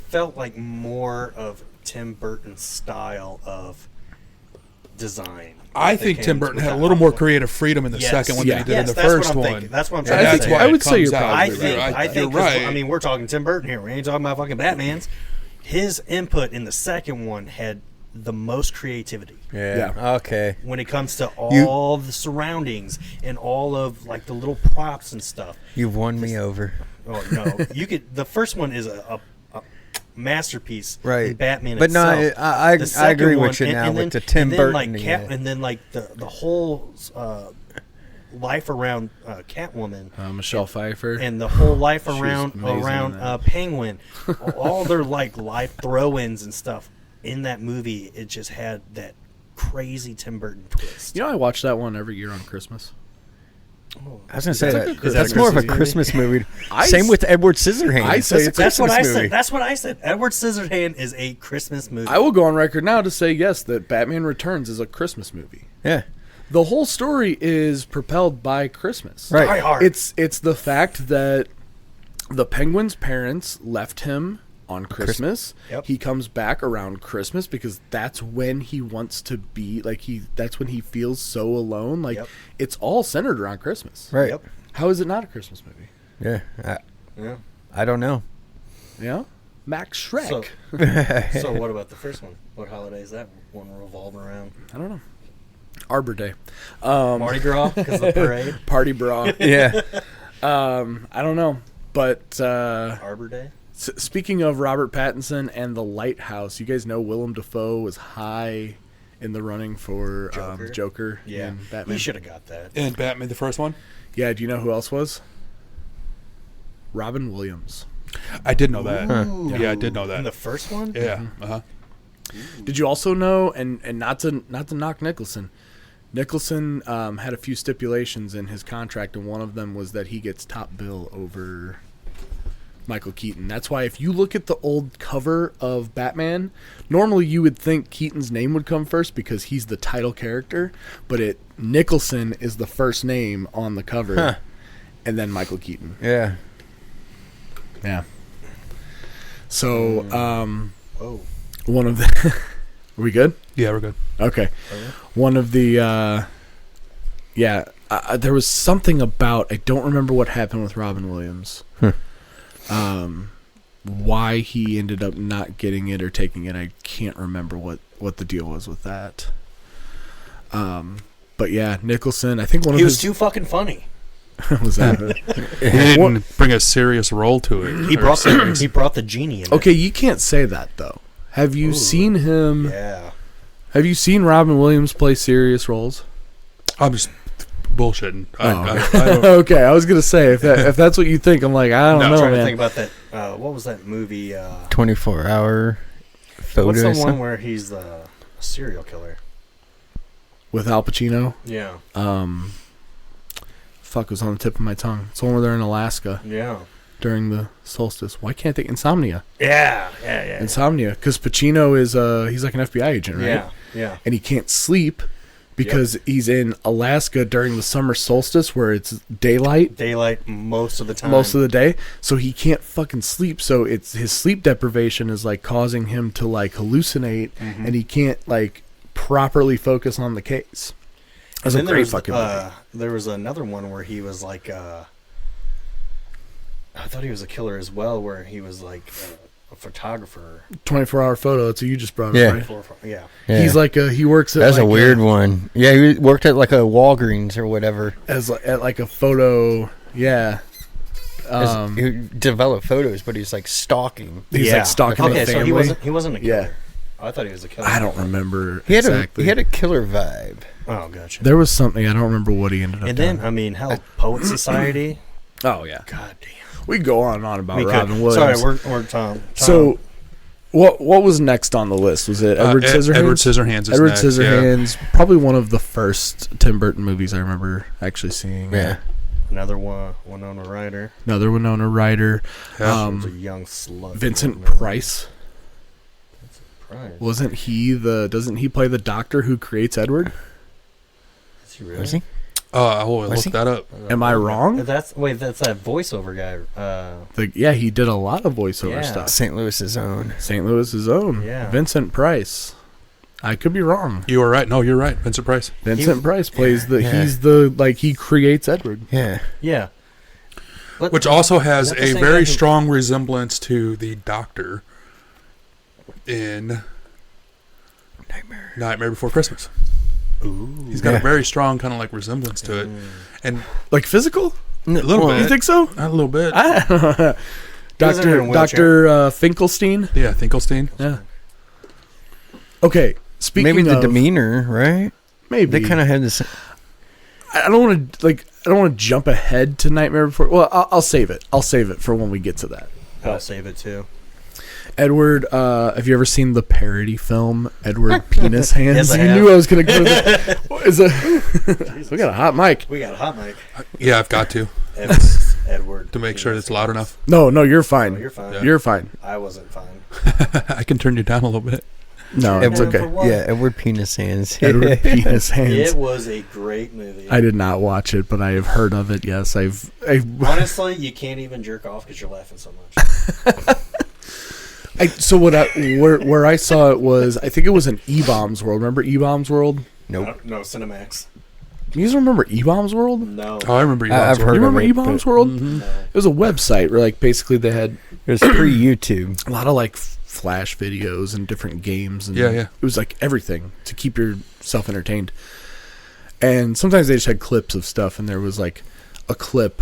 felt like more of Tim Burton's style of design. I think Tim Burton had a little more creative freedom in the second one than he did in the that's first what I'm one. thinking. That's what I'm And trying to that's say. why I would it say you're comes out. probably I think You're 'cause, right. I mean, we're talking Tim Burton here. We ain't talking about fucking Batman's. His input in the second one had the most creativity Yeah. Okay. when it comes to all the surroundings and all of like the little props and stuff. You've won me over. Oh no, you could. The first one is a masterpiece, Right. in Batman But no, itself. I The second agree one- with you now and with then- the Tim and then, Burton. like and then like the whole life around Catwoman Michelle Pfeiffer. and the whole life was around amazing in that. Penguin, all their like life throw-ins and stuff in that movie. It just had that crazy Tim Burton twist. You know, I watch that one every year on Christmas. I was gonna say That's that. like a That's more of a Christmas Christmas movie. I Same s- with Edward Scissorhands. I say it's a That's what I Christmas movie. said. That's what I said. Edward Scissorhands is a Christmas movie. I will go on record now to say yes, that Batman Returns is a Christmas movie. Yeah. The whole story is propelled by Christmas. Right. Die Hard. It's the fact that the Penguin's parents left him on Christmas. Yep. He comes back around Christmas because that's when he wants to be that's when he feels so alone. Like Yep. it's all centered around Christmas. Right. Yep. How is it not a Christmas movie? Yeah. Yeah. I don't know. Yeah. Max Shrek. So what about the first one? What holiday is that one revolving around? I don't know. Arbor Day. Mardi Gras because the parade. Party bra. Yeah. I don't know. But Arbor Day. speaking of Robert Pattinson and The Lighthouse, you guys know Willem Dafoe was high in the running for Joker Yeah, in Batman. he should have got that. And Batman, the first one? Yeah, do you know who else was? Robin Williams. I did know that. Ooh. Yeah, I did know that. In the first one. Yeah. Uh-huh. Did you also know, and not to knock Nicholson, Nicholson had a few stipulations in his contract, and one of them was that he gets top bill over Michael Keaton. That's why if you look at the old cover of Batman, normally you would think Keaton's name would come first because he's the title character, but Nicholson is the first name on the cover, and then Michael Keaton. Yeah. Yeah. So, Oh, one of the... Are we good? Yeah, we're good. Okay. One of the, there was something about, I don't remember what happened with Robin Williams. Why he ended up not getting it or taking it, I can't remember what the deal was with that. But yeah, Nicholson, I think one of he was his... too fucking funny. was that He didn't bring a serious role to it. He Or brought serious- he brought the genie in. Okay, you can't say that, though. Have you seen him... Yeah. Have you seen Robin Williams play serious roles? I'm just bullshitting. Oh, I don't, okay, I was gonna say if that's what you think, I'm like I don't I'm know, trying man. to think about that. What was that movie? 24-hour photo. What's the or something? one where he's the serial killer? With Al Pacino, Yeah. fuck, it was on the tip of my tongue. It's the one where they're in Alaska Yeah. during the solstice. Why can't they? Insomnia. Yeah. Insomnia, because Pacino is he's like an FBI agent, right? Yeah. Yeah. And he can't sleep because he's in Alaska during the summer solstice where it's daylight Daylight most of the time. most of the day, so he can't fucking sleep. So it's his sleep deprivation is like causing him to like hallucinate, and he can't like properly focus on the case. That's a And then great fucking movie. there was another one where he was like, I thought he was a killer as well, where he was like a photographer. 24-hour photo. That's what you just brought Yeah. up, right? Yeah. Yeah. He's like he works at That's like a weird one. Yeah, he worked at like a Walgreens or whatever. at like a photo. Yeah. He developed photos, but he's like stalking. He's like stalking okay, the so family. he wasn't a killer. Yeah. I thought he was a killer. I don't remember He had exactly. he had a killer vibe. Oh, gotcha. There was something I don't remember what he ended up And doing. then, I mean, hell, Poet Society. Oh yeah, God damn. we go on and on about We could- Robin Williams. Sorry, we're Tom. So, what was next on the list? Was it Edward Scissorhands? Edward Scissorhands is Edward next, Scissorhands, probably one of the first Tim Burton movies I remember actually seeing. Yeah. Another one, Winona Ryder. Another Winona Ryder. Yeah. She was a young slut. Vincent Winona Price. surprised. Doesn't he play the doctor who creates Edward? Is he really? Was he? I will Was look he? that up. Am I wrong? That's that voiceover guy. Yeah, he did a lot of voiceover Yeah. stuff. St. Louis's own. St. Louis's own. Yeah. Vincent Price. I could be wrong. You are right. No, you're right. Vincent Price. Vincent Price plays Yeah. he creates Edward. Yeah. Yeah. But Which also has is that the a same very guy who- strong resemblance to the Doctor in Nightmare Before Christmas. Ooh. He's got Yeah. a very strong kind of like resemblance to it. And Like physical? a little Well, You bit. think so? Not a little bit. Wasn't in a Dr. Finkelstein? Yeah, Finkelstein. Yeah. Okay, speaking Maybe the of... demeanor, right? Maybe. They kind of had this. I don't want to jump ahead to Nightmare Before... Well, I'll save it. I'll save it for when we get to that. I'll save it too. Edward, have you ever seen the parody film Edward Penis Hands? Yes, I You have. knew I was going to go to that. We got a hot mic. We got a hot mic. Yeah, I've got to Edward. to make sure it's loud enough. No, you're fine. Oh, you're fine. Yeah. You're fine. I wasn't fine. I can turn you down a little bit. No, it's Edward, okay. What? Yeah, Edward Penis Hands. Edward Penis Hands. It was a great movie. I did not watch it, but I have heard of it. Yes, I've Honestly, you can't even jerk off because you're laughing so much. where I saw it was, I think it was in E-Bombs World. Remember E-Bombs World? Nope. No, Cinemax. You guys remember E-Bombs World? No. Oh, I remember you. I've You heard remember of it, E-Bombs but World? Mhm. No. It was a website where like basically they had It was pre-YouTube. a lot of like flash videos and different games, and Yeah. it was like everything to keep yourself entertained. And sometimes they just had clips of stuff, and there was like a clip,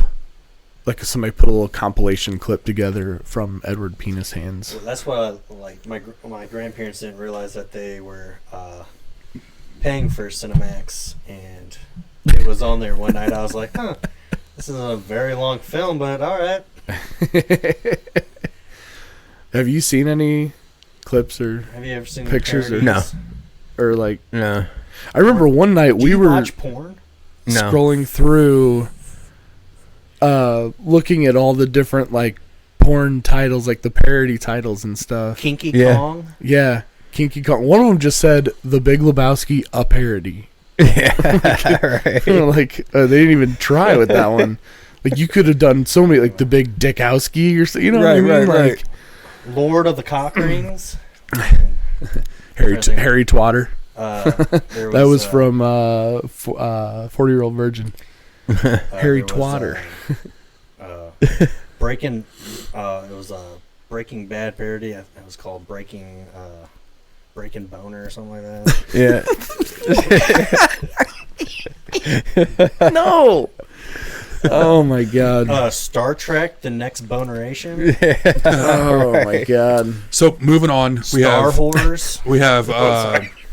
like somebody put a little compilation clip together from Edward Penis Hands. Well, that's why, like, my grandparents didn't realize that they were paying for Cinemax, and it was on there one night. I was like, huh, this is a very long film, but all right. Have you seen any clips or Have you ever seen Pictures the or- parodies? No. like? No. I remember one night Do we you were watch porn? No. scrolling through, looking at all the different like porn titles, like the parody titles and stuff. Kinky Yeah. Kong? Yeah, Kinky Kong. One of them just said "The Big Lebowski," a parody. Yeah. Right. Like they didn't even try with that one. Like you could have done so many, like the Big Dickowski or so. You know what I mean? Right, right, Like Lord of the Cock Rings? Harry Twatter. There That was from 40-Year-Old Virgin. Harry there was, Twatter. Breaking. It was a Breaking Bad parody. It was called Breaking Boner or something like that. Yeah. No. Oh my god. Star Trek: The Next Boneration. Oh my god. So moving on, we Star have Wars.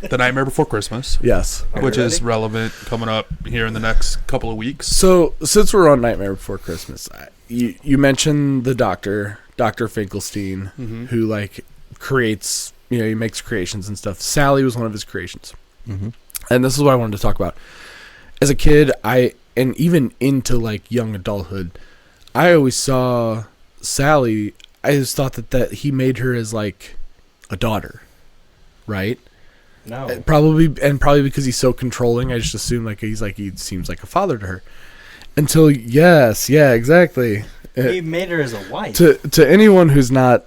The Nightmare Before Christmas, Yes. Are we which is ready? relevant coming up here in the next couple of weeks. So since we're on Nightmare Before Christmas, you mentioned the Dr. Finkelstein, who like creates, he makes creations and stuff. Sally was one of his creations. Mm-hmm. And this is what I wanted to talk about. As a kid, and even into like young adulthood, I always saw Sally, I just thought that he made her as like a daughter, right? No. Probably because he's so controlling, I just assume he seems like a father to her. Until yeah, exactly. He made her as a wife. To anyone who's not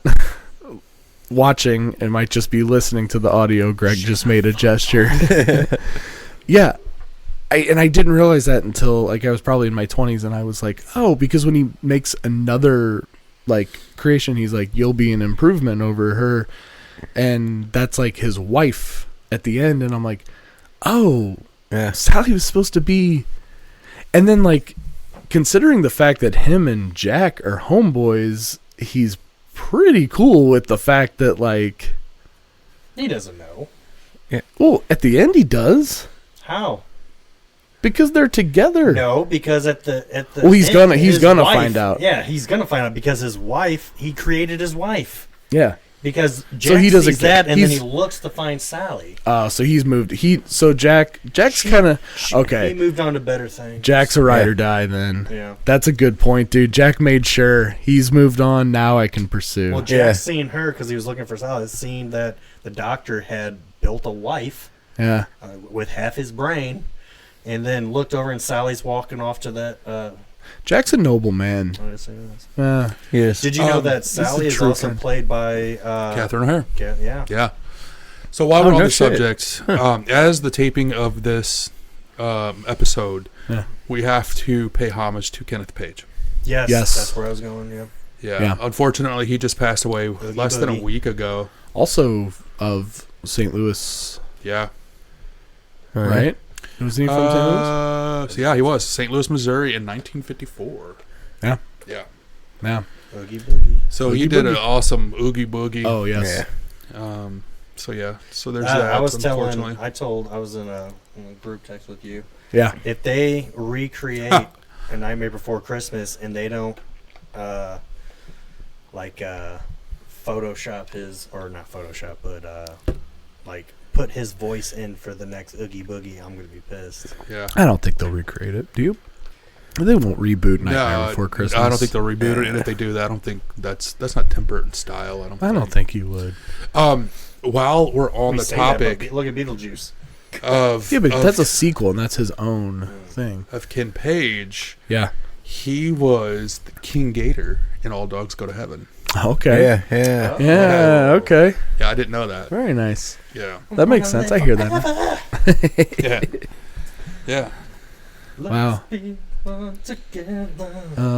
watching and might just be listening to the audio, Greg just made a gesture. Yeah. I didn't realize that until like I was probably in my 20s, and I was like, oh, because when he makes another like creation, he's like, you'll be an improvement over her, and that's like his wife at the end, and I'm like, oh, Yeah. Sally was supposed to be. And then like considering the fact that him and Jack are homeboys, he's pretty cool with the fact that like, He doesn't know. well, at the end he does. How? Because they're together. No, because at the Well, he's end, gonna his find wife- out. Yeah, he's gonna find out because his wife. He created his wife. Yeah. Because So Jack he doesn't sees that, care. and then he He's- looks to find Sally. So he's moved. Jack's kind of He okay. moved on to better things. Jack's a ride or die. Then Yeah. that's a good point, dude. Jack made sure he's moved on. Now I can pursue. Well, Jack's seen her because he was looking for Sally. Seen that the doctor had built a wife Yeah. with half his brain, and then looked over and Sally's walking off to that. Jack's a noble man. What did I say this? Yes. Did you know that he's a Sally is true also friend. played by Catherine O'Hara. Yeah. Yeah. So while we're on no the shit. subject, as the taping of this episode, Yeah. we have to pay homage to Kenneth Page. Yes. Yes. That's where I was going. Yeah. Yeah. Unfortunately, he just passed away Boogie less than a Boogie. week ago. Also of St. Louis, Yeah. right? Was he from St. Louis? So yeah, he was St. Louis, Missouri in 1954. Yeah. Yeah. Yeah. Oogie Boogie. So Oogie he did an Boogie. awesome Oogie Boogie. Oh yes. Yeah. So yeah. So there's that. I was unfortunately. I was in a group text with you. Yeah. If they recreate A Nightmare Before Christmas and they don't, Photoshop his, or not Photoshop, but put his voice in for the next Oogie Boogie, I'm gonna be pissed. Yeah. I don't think they'll recreate it. Do you? They won't reboot Nightmare Before Christmas. I don't think they'll reboot it, and if they do that, I don't think that's not Tim Burton style. I don't think you would. While we're on We the say that, but topic look at Beetlejuice. of Yeah, but of, that's a sequel, and that's his own thing. of Ken Page, Yeah. he was the King Gator in All Dogs Go to Heaven. Okay. Yeah, yeah. Yeah. Okay. Yeah, I didn't know that. Very nice. Yeah. That makes sense. I hear that now. Yeah. Yeah. Wow.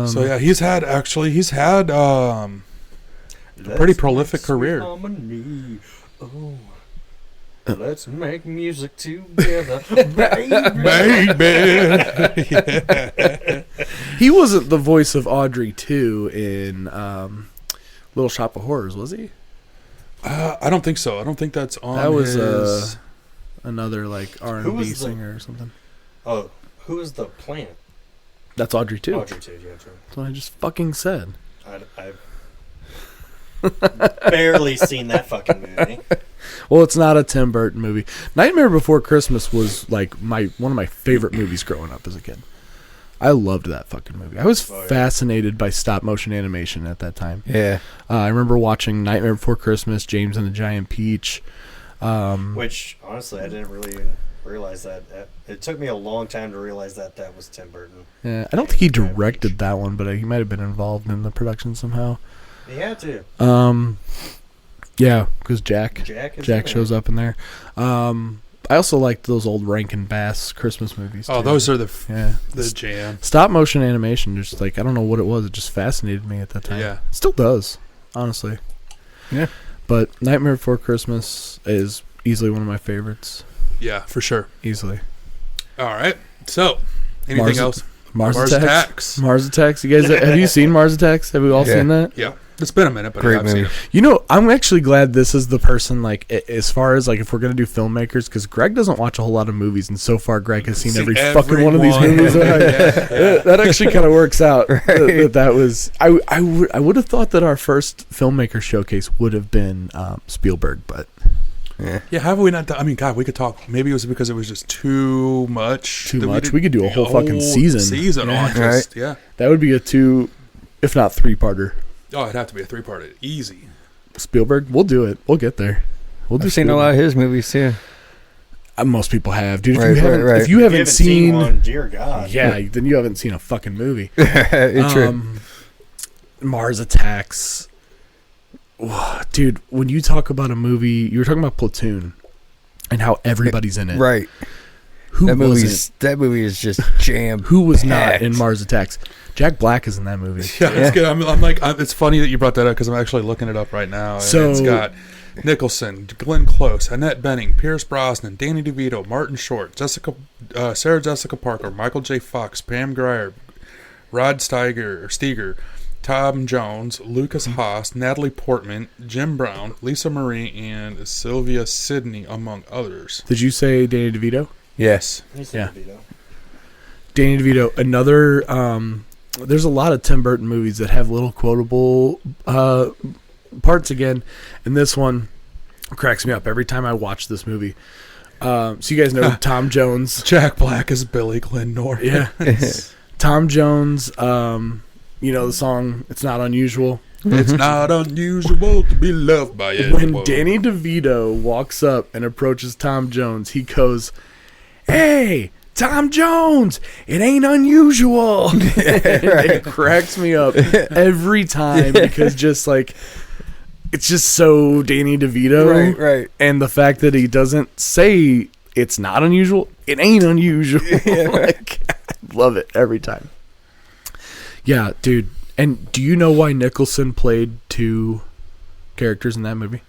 So yeah, he's had a pretty prolific career. Oh, let's make music together, Baby. He wasn't the voice of Audrey 2 in Little Shop of Horrors, was he? I don't think so. I don't think that's on That was his... another like Who R&B was the- singer or something. Oh, who is the plant? That's Audrey 2. Audrey too. Yeah, true. That's what I just fucking said. I've barely seen that fucking movie. Well, it's not a Tim Burton movie. Nightmare Before Christmas was like one of my favorite movies growing up as a kid. I loved that fucking movie. I was fascinated by stop motion animation at that time. Yeah. I remember watching Nightmare Before Christmas, James and the Giant Peach. Which honestly, I didn't really even realize that. It took me a long time to realize that was Tim Burton. Yeah, I don't think he directed that one, but he might have been involved in the production somehow. He had to. Yeah, because Jack shows up in there. I also liked those old Rankin Bass Christmas movies. Oh, too. those are the Yeah. jam. Stop motion animation. Just like I don't know what it was. It just fascinated me at that time. Yeah. Still does, honestly. Yeah. But Nightmare Before Christmas is easily one of my favorites. Yeah, for sure. Easily. All right. So, anything Mars- else? Mars Mars Attacks. Attacks. Mars Attacks. You guys, have you seen Mars Attacks? Have we all Yeah. seen that? Yeah. It's been a minute, but Great I've seen movie. it. You know, I'm actually glad this is the person, like, as far as, like, if we're going to do filmmakers, because Greg doesn't watch a whole lot of movies, and so far Greg has seen every fucking one of these movies. That actually kind of works out. That was, I would have thought that our first filmmaker showcase would have been Spielberg, but Yeah, have we not done? I mean, God, we could talk. Maybe it was because it was just too much. Too that much. didn't- We could do a whole fucking season. on just, yeah. that would be a 2, if not 3-parter. Oh, it'd have to be a 3-part. Easy. Spielberg, we'll do it. We'll get there. We'll do I've seen a lot of his movies too. Most people have, dude. If Right, you haven't, right. if you haven't seen, one, dear God. yeah, then you haven't seen a fucking movie. It's true. Mars Attacks. Whoa, dude, when you talk about a movie, you were talking about Platoon and how everybody's in it. Right. Who That wasn't? movie is just jam. Who was not packed. in Mars Attacks? Jack Black is in that movie. Yeah, it's good. It's funny that you brought that up because I'm actually looking it up right now. And So- it's got Nicholson, Glenn Close, Annette Bening, Pierce Brosnan, Danny DeVito, Martin Short, Sarah Jessica Parker, Michael J. Fox, Pam Grier, Rod Steiger, Tom Jones, Lucas Haas, Natalie Portman, Jim Brown, Lisa Marie, and Sylvia Sidney, among others. Did you say Danny DeVito? Yes. Yeah. Danny DeVito. Another. There's a lot of Tim Burton movies that have little quotable parts again, and this one cracks me up every time I watch this movie. So you guys know Tom Jones. Jack Black is Billy Glenn Yeah. Tom Jones, you know the song It's Not Unusual. It's not unusual to be loved by anyone. When Danny DeVito walks up and approaches Tom Jones, he goes, "Hey, Tom Jones, it ain't unusual." It cracks me up every time because just like it's just so Danny DeVito. Right. And the fact that he doesn't say it's not unusual, it ain't unusual. Like, I love it every time. Yeah, dude. And do you know why Nicholson played 2 characters in that movie?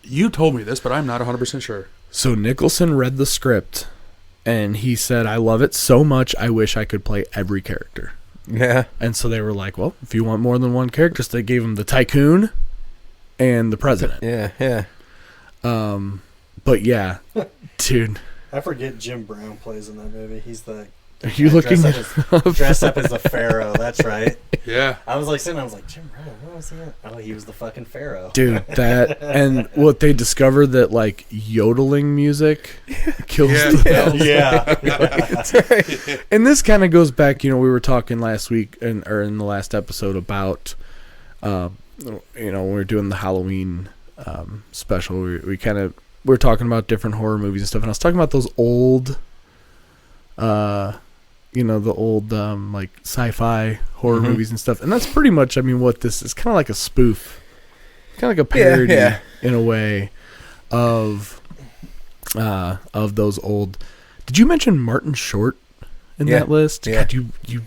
You told me this, but I'm not 100% sure. So Nicholson read the script, and he said, "I love it so much, I wish I could play every character." Yeah. And so they were like, well, if you want more than one character, so they gave him the tycoon and the president. Yeah. But yeah, dude. I forget Jim Brown plays in that movie. He's the Are you looking dressed up as a pharaoh? That's right. Yeah. I was like sitting. I was like, Jim Brown. What was he at? Oh, he was the fucking pharaoh. Dude, that and what they discovered that like yodeling music kills the bells. Yeah. And this kind of goes back, we were talking last week or in the last episode about when we were doing the Halloween special, we were talking about different horror movies and stuff, and I was talking about those old the old like sci-fi horror movies and stuff, and that's pretty much what this is, kind of like a spoof, kind of like a parody in a way of those old. Did you mention Martin Short in that list? Yeah. God, you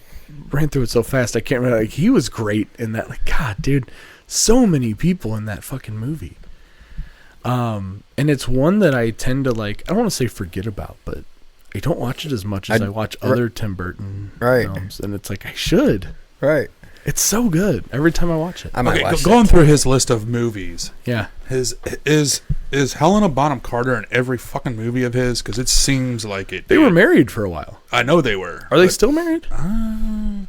ran through it so fast I can't remember. Like, he was great in that. Like, God, dude, so many people in that fucking movie. And it's one that I tend to like. I don't want to say forget about, but I don't watch it as much as I watch other Tim Burton films, and it's like I should. Right. It's so good every time I watch it. I might watch going through his list of movies. Yeah. Is Helena Bonham Carter in every fucking movie of his? Because it seems like it. They were married for a while. I know they were. Are they still married? Let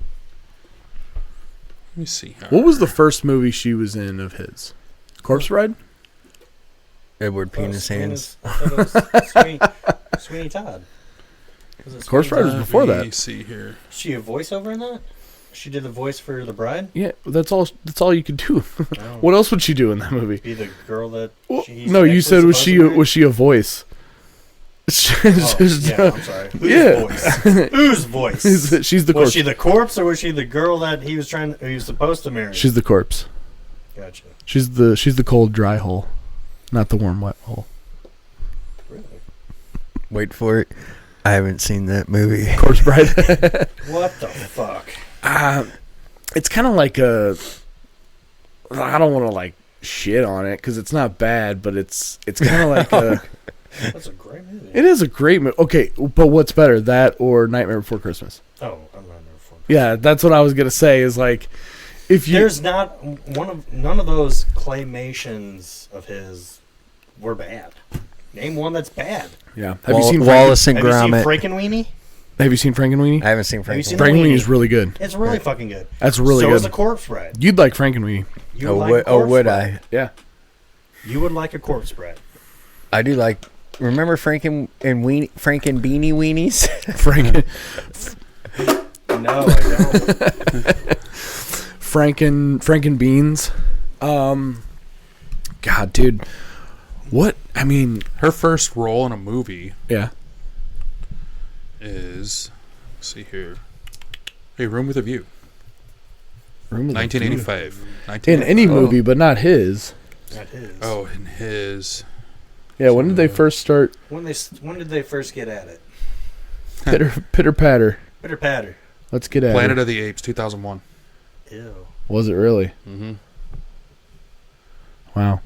me see. What was the first movie she was in of his? Corpse Bride? Edward Penis Hands. Sweeney Todd. Corpse Bride was before that. Let me see here. Is she a voiceover in that? She did the voice for the bride? Yeah, that's all you could do. Oh. What else would she do in that movie? Be the girl that she's No, you said was she a voice? Oh, yeah, I'm sorry. Whose voice? She's the corpse. Was she the corpse, or was she the girl that he was supposed to marry? She's the corpse. Gotcha. She's the cold, dry hole, not the warm, wet hole. Really? Wait for it. I haven't seen that movie. Corpse Bride. What the fuck? It's kind of like I don't want to like shit on it because it's not bad, but it's kind of like a. That's a great movie. It is a great movie. Okay, but what's better, that or Nightmare Before Christmas? Oh, I'm not there for. Yeah, that's what I was gonna say. Is like, if you There's not none of those claymations of his were bad. Name one that's bad. yeah. Have you seen Wallace and Have you seen Gromit? Frankenweenie? Have you seen Frankenweenie? I haven't seen Have you seen Frankenweenie. Frankenweenie is really good. It's really fucking good. That's really so good. is a Corpse Bride. You'd like Frankenweenie. You would like a Oh, Corpse would Bride. I? Yeah. You would like a Corpse Bride. I do like. Remember Franken Beanie Weenies? Franken No, I don't. Franken Beans. God, dude. What? I mean, Her first role in a movie yeah. is, let's see here, A Room with a View, Room with a 1985. In any movie, but not his. Not his. Oh, in his. Yeah, when did they first start When did they first get at it? pitter patter? Pitter patter. Let's get at Planet it. of the Apes, 2001. Ew. Was it really? Mm-hmm. Wow.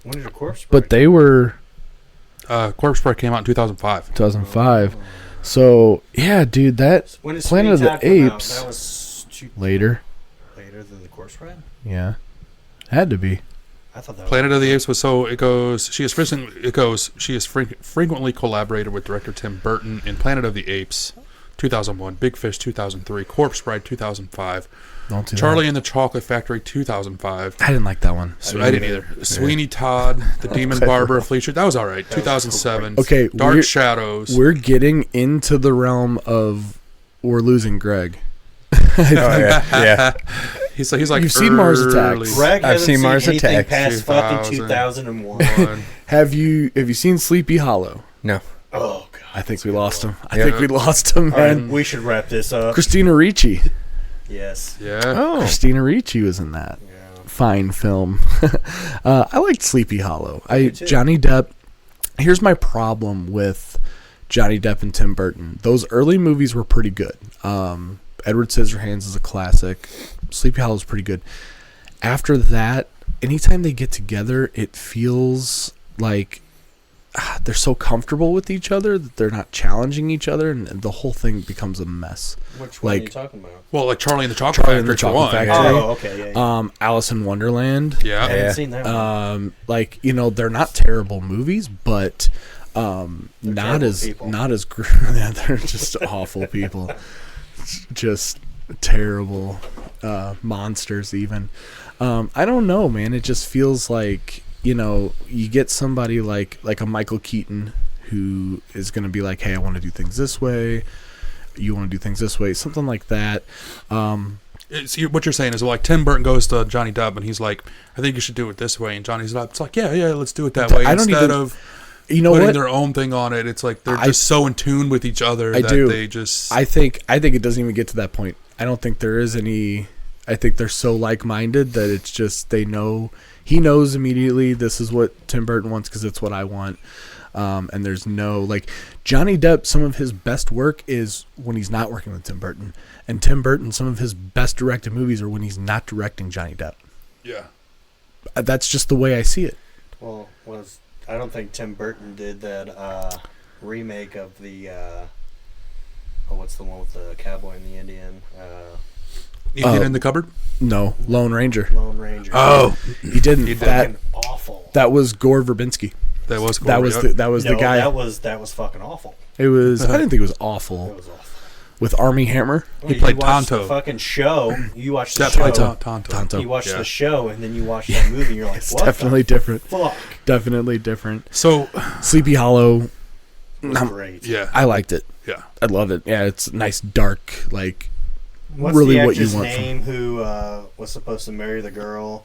When did a Corpse Bride? But they were Corpse Bride came out in 2005. 2005. So yeah, dude, that When did Planet of the Sweeney Todd come out? Apes. That was later. later than the Corpse Bride. Yeah, had to be. I thought that. Planet of the Apes was she has frequently collaborated with director Tim Burton in Planet of the Apes. 2001. Big Fish 2003. Corpse Bride 2005. Don't do Charlie and the Chocolate Factory 2005. I didn't like that one. I didn't either. Sweeney Todd, The Demon Barber of Fleet Street. That was all right. 2007. Okay, Dark Shadows. We're getting into the realm of we're losing Greg. Oh yeah. He's like You've seen Mars Attacks. Greg I've hasn't seen Mars anything Attacks. past fucking 2000. 2001. Have you seen Sleepy Hollow? No. Oh god. I think we lost him. I Yeah. think we lost him, All right, man. we should wrap this up. Christina Ricci. Yes. Yeah. Oh. Christina Ricci was in that. Yeah. Fine film. I liked Sleepy Hollow. Me too. Johnny Depp. Here's my problem with Johnny Depp and Tim Burton. Those early movies were pretty good. Edward Scissorhands is a classic. Sleepy Hollow is pretty good. After that, anytime they get together, it feels like they're so comfortable with each other that they're not challenging each other, and the whole thing becomes a mess. Which one are you Like- talking about? Well, like Charlie and the Chocolate Charlie and Factory the for Chocolate one. Factory. Oh, okay. Yeah. Alice in Wonderland. I Yeah. haven't seen that one. Like, they're not terrible movies, but not terrible as people. not as yeah, they're just awful people, just terrible monsters. Even I don't know, man. It just feels like you get somebody like a Michael Keaton who is going to be like, hey, I want to do things this way. You want to do things this way, something like that. What you're saying is like Tim Burton goes to Johnny Depp and he's like, I think you should do it this way, and Johnny's like, it's like, yeah, let's do it that way. I don't Instead even- of You know putting what? their own thing on it, it's like they're just so in tune with each other that do. they just. I think it doesn't even get to that point. I don't think there is any. I think they're so like-minded that it's just they know. He knows immediately this is what Tim Burton wants because it's what I want. And there's no like Johnny Depp. Some of his best work is when he's not working with Tim Burton, and Tim Burton. Some of his best directed movies are when he's not directing Johnny Depp. Yeah. That's just the way I see it. Well, I don't think Tim Burton did that remake of the what's the one with the cowboy and the Indian? Indian in the cupboard. No, Lone Ranger. Lone Ranger. Oh, He didn't. He did. That Fucking awful. that was Gore Verbinski. that was cool. That was Yep. the No, guy. That was fucking awful. It was. I didn't think it was It awful. was awful. With Army Hammer. He played you watched Tonto. The fucking show. You watched the That show. played Tonto. Tonto. You watched Yeah. the show, and then you watch that movie, and you're like, It's "What definitely the different. fuck?" Definitely different. So, Sleepy Hollow. It was great. yeah, I liked it. yeah. I love it. Yeah, it's nice, dark, like What's really the what you actor's want from- name who was supposed to marry the girl,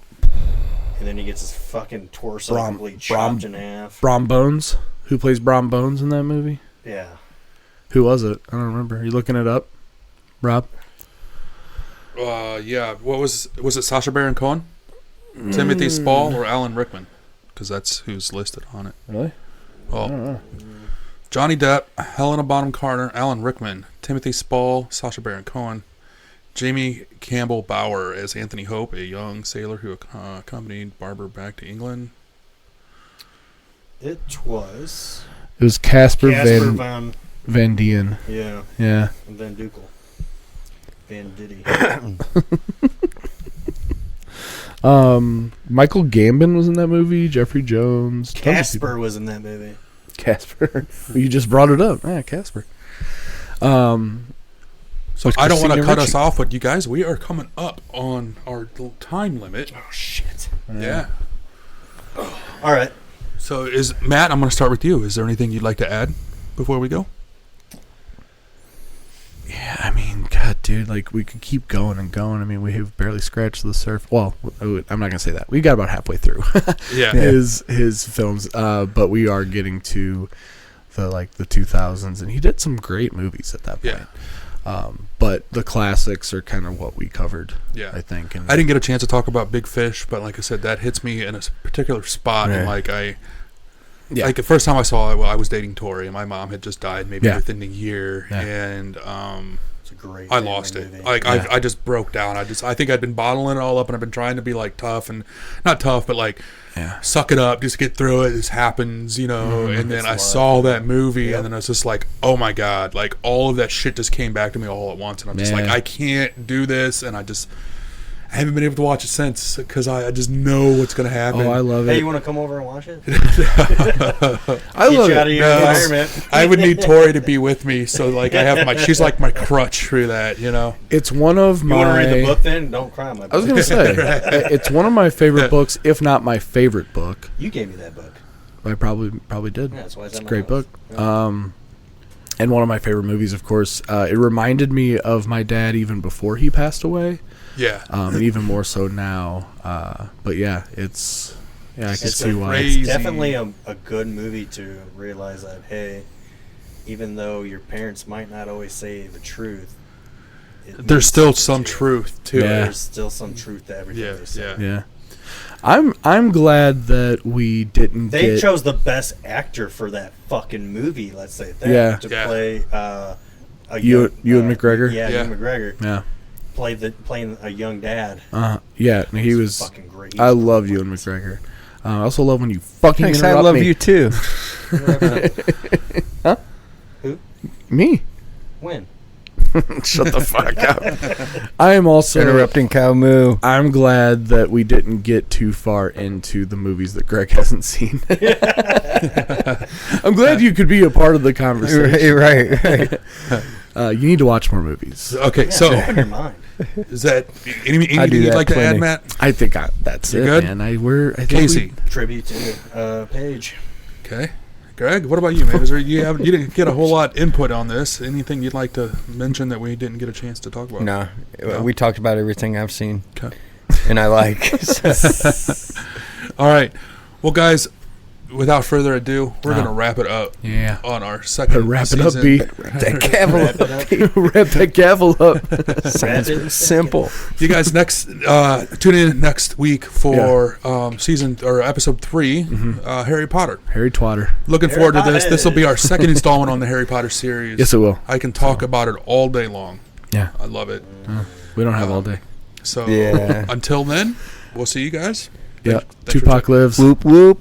and then he gets his fucking torso Brom- completely Brom- chopped in half? Brom Bones. Who plays Brom Bones in that movie? Yeah. Who was it? I don't remember. Are you looking it up, Rob? Yeah. What was it? Sacha Baron Cohen, Timothy Spall, or Alan Rickman? Because that's who's listed on it. Really? Oh, Johnny Depp, Helena Bonham Carter, Alan Rickman, Timothy Spall, Sacha Baron Cohen, Jamie Campbell Bower as Anthony Hope, a young sailor who accompanied Barbara back to England. It was It was Casper Casper Van Dien. yeah, Yeah. and Van Dukel. Van Diddy. Michael Gambon was in that movie. Jeffrey Jones. tons of people. Casper was in that movie. Casper. You just brought it up. Yeah, Casper. So I don't want to Christina cut Ricci. us off, but you guys, we are coming up on our little time limit. Oh shit! Yeah. All right. So Matt, I'm going to start with you. Is there anything you'd like to add before we go? Yeah, I mean, God, dude, like we could keep going and going. I mean, we have barely scratched the surface. Well, I'm not gonna say that. We got about halfway through Yeah. his films, but we are getting to the 2000s, and he did some great movies at that point. Yeah. But the classics are kind of what we covered. Yeah. I think. And I didn't get a chance to talk about Big Fish, but like I said, that hits me in a particular spot. And Yeah. like the first time I saw it, I was dating Tori, and my mom had just died maybe Yeah. within a year, Yeah. and It's a great. I family lost it. movie. Like Yeah. I just broke down. I think I'd been bottling it all up, and I've been trying to be like tough and not tough, but like yeah. suck it up, just get through it. This happens, And then It's I love. saw that movie, Yep. and then I was just like, oh my god, like all of that shit just came back to me all at once, and I'm just like, Yeah. I can't do this, and I haven't been able to watch it since because I just know what's going to happen. Oh, I love Hey, it. you want to come over and watch it? I Get love you out of it. your No, environment. I would need Tori to be with me, so like I have she's like my crutch through that, you know. It's one of You my. want to read the book then? Don't cry, my book. I was gonna say it's one of my favorite books, if not my favorite book. You gave me that book. I probably did. Yeah, that's why it's It's a at my great house. book. Yeah. And one of my favorite movies, of course. It reminded me of my dad even before he passed away, Yeah. and even more so now. But yeah, I can see why. crazy- It's definitely a good movie to realize that, hey, even though your parents might not always say the truth, it There's means still something some to you. truth to Yeah. it. There's still some truth to everything Yeah, they say. yeah. Yeah, I'm glad that we didn't They get. chose the best actor for that fucking movie, let's say that, Yeah. to Yeah. play Ewan McGregor? Yeah, Yeah. Ewan McGregor. Yeah, Playing a young dad. yeah, he was. Fucking great. I love Ewan McGregor. I also love when you fucking Thanks, I interrupt love me. you too. Huh? Who? Me? When? Shut the fuck up. I am also Interrupting cow moo. I'm glad that we didn't get too far into the movies that Greg hasn't seen. I'm glad you could be a part of the conversation. Right. You need to watch more movies. Okay, Yeah, so open your mind. is that anything I do you'd that like to add, plenty. Matt? I think that's You it, good? man. I think Casey. Tribute to Paige. Okay. Greg, what about you, man? Is there you didn't get a whole lot input on this? Anything you'd like to mention that we didn't get a chance to talk about? No, No? we talked about everything I've seen Okay. and I like. All right. Well, guys, without further ado, we're going to wrap it up Yeah. on our second Wrap it season. up, B. that gavel. Wrap it up. Wrap that gavel up. Sounds simple. You guys tune in next week for season or episode 3, Harry Potter. Harry Twatter. Looking Harry forward to this. Potter. This will be our second installment on the Harry Potter series. Yes, it will. I can talk about it all day long. Yeah. I love it. We don't have all day. So Yeah. until then, we'll see you guys. Yeah. Thanks for Tupac lives. Whoop whoop.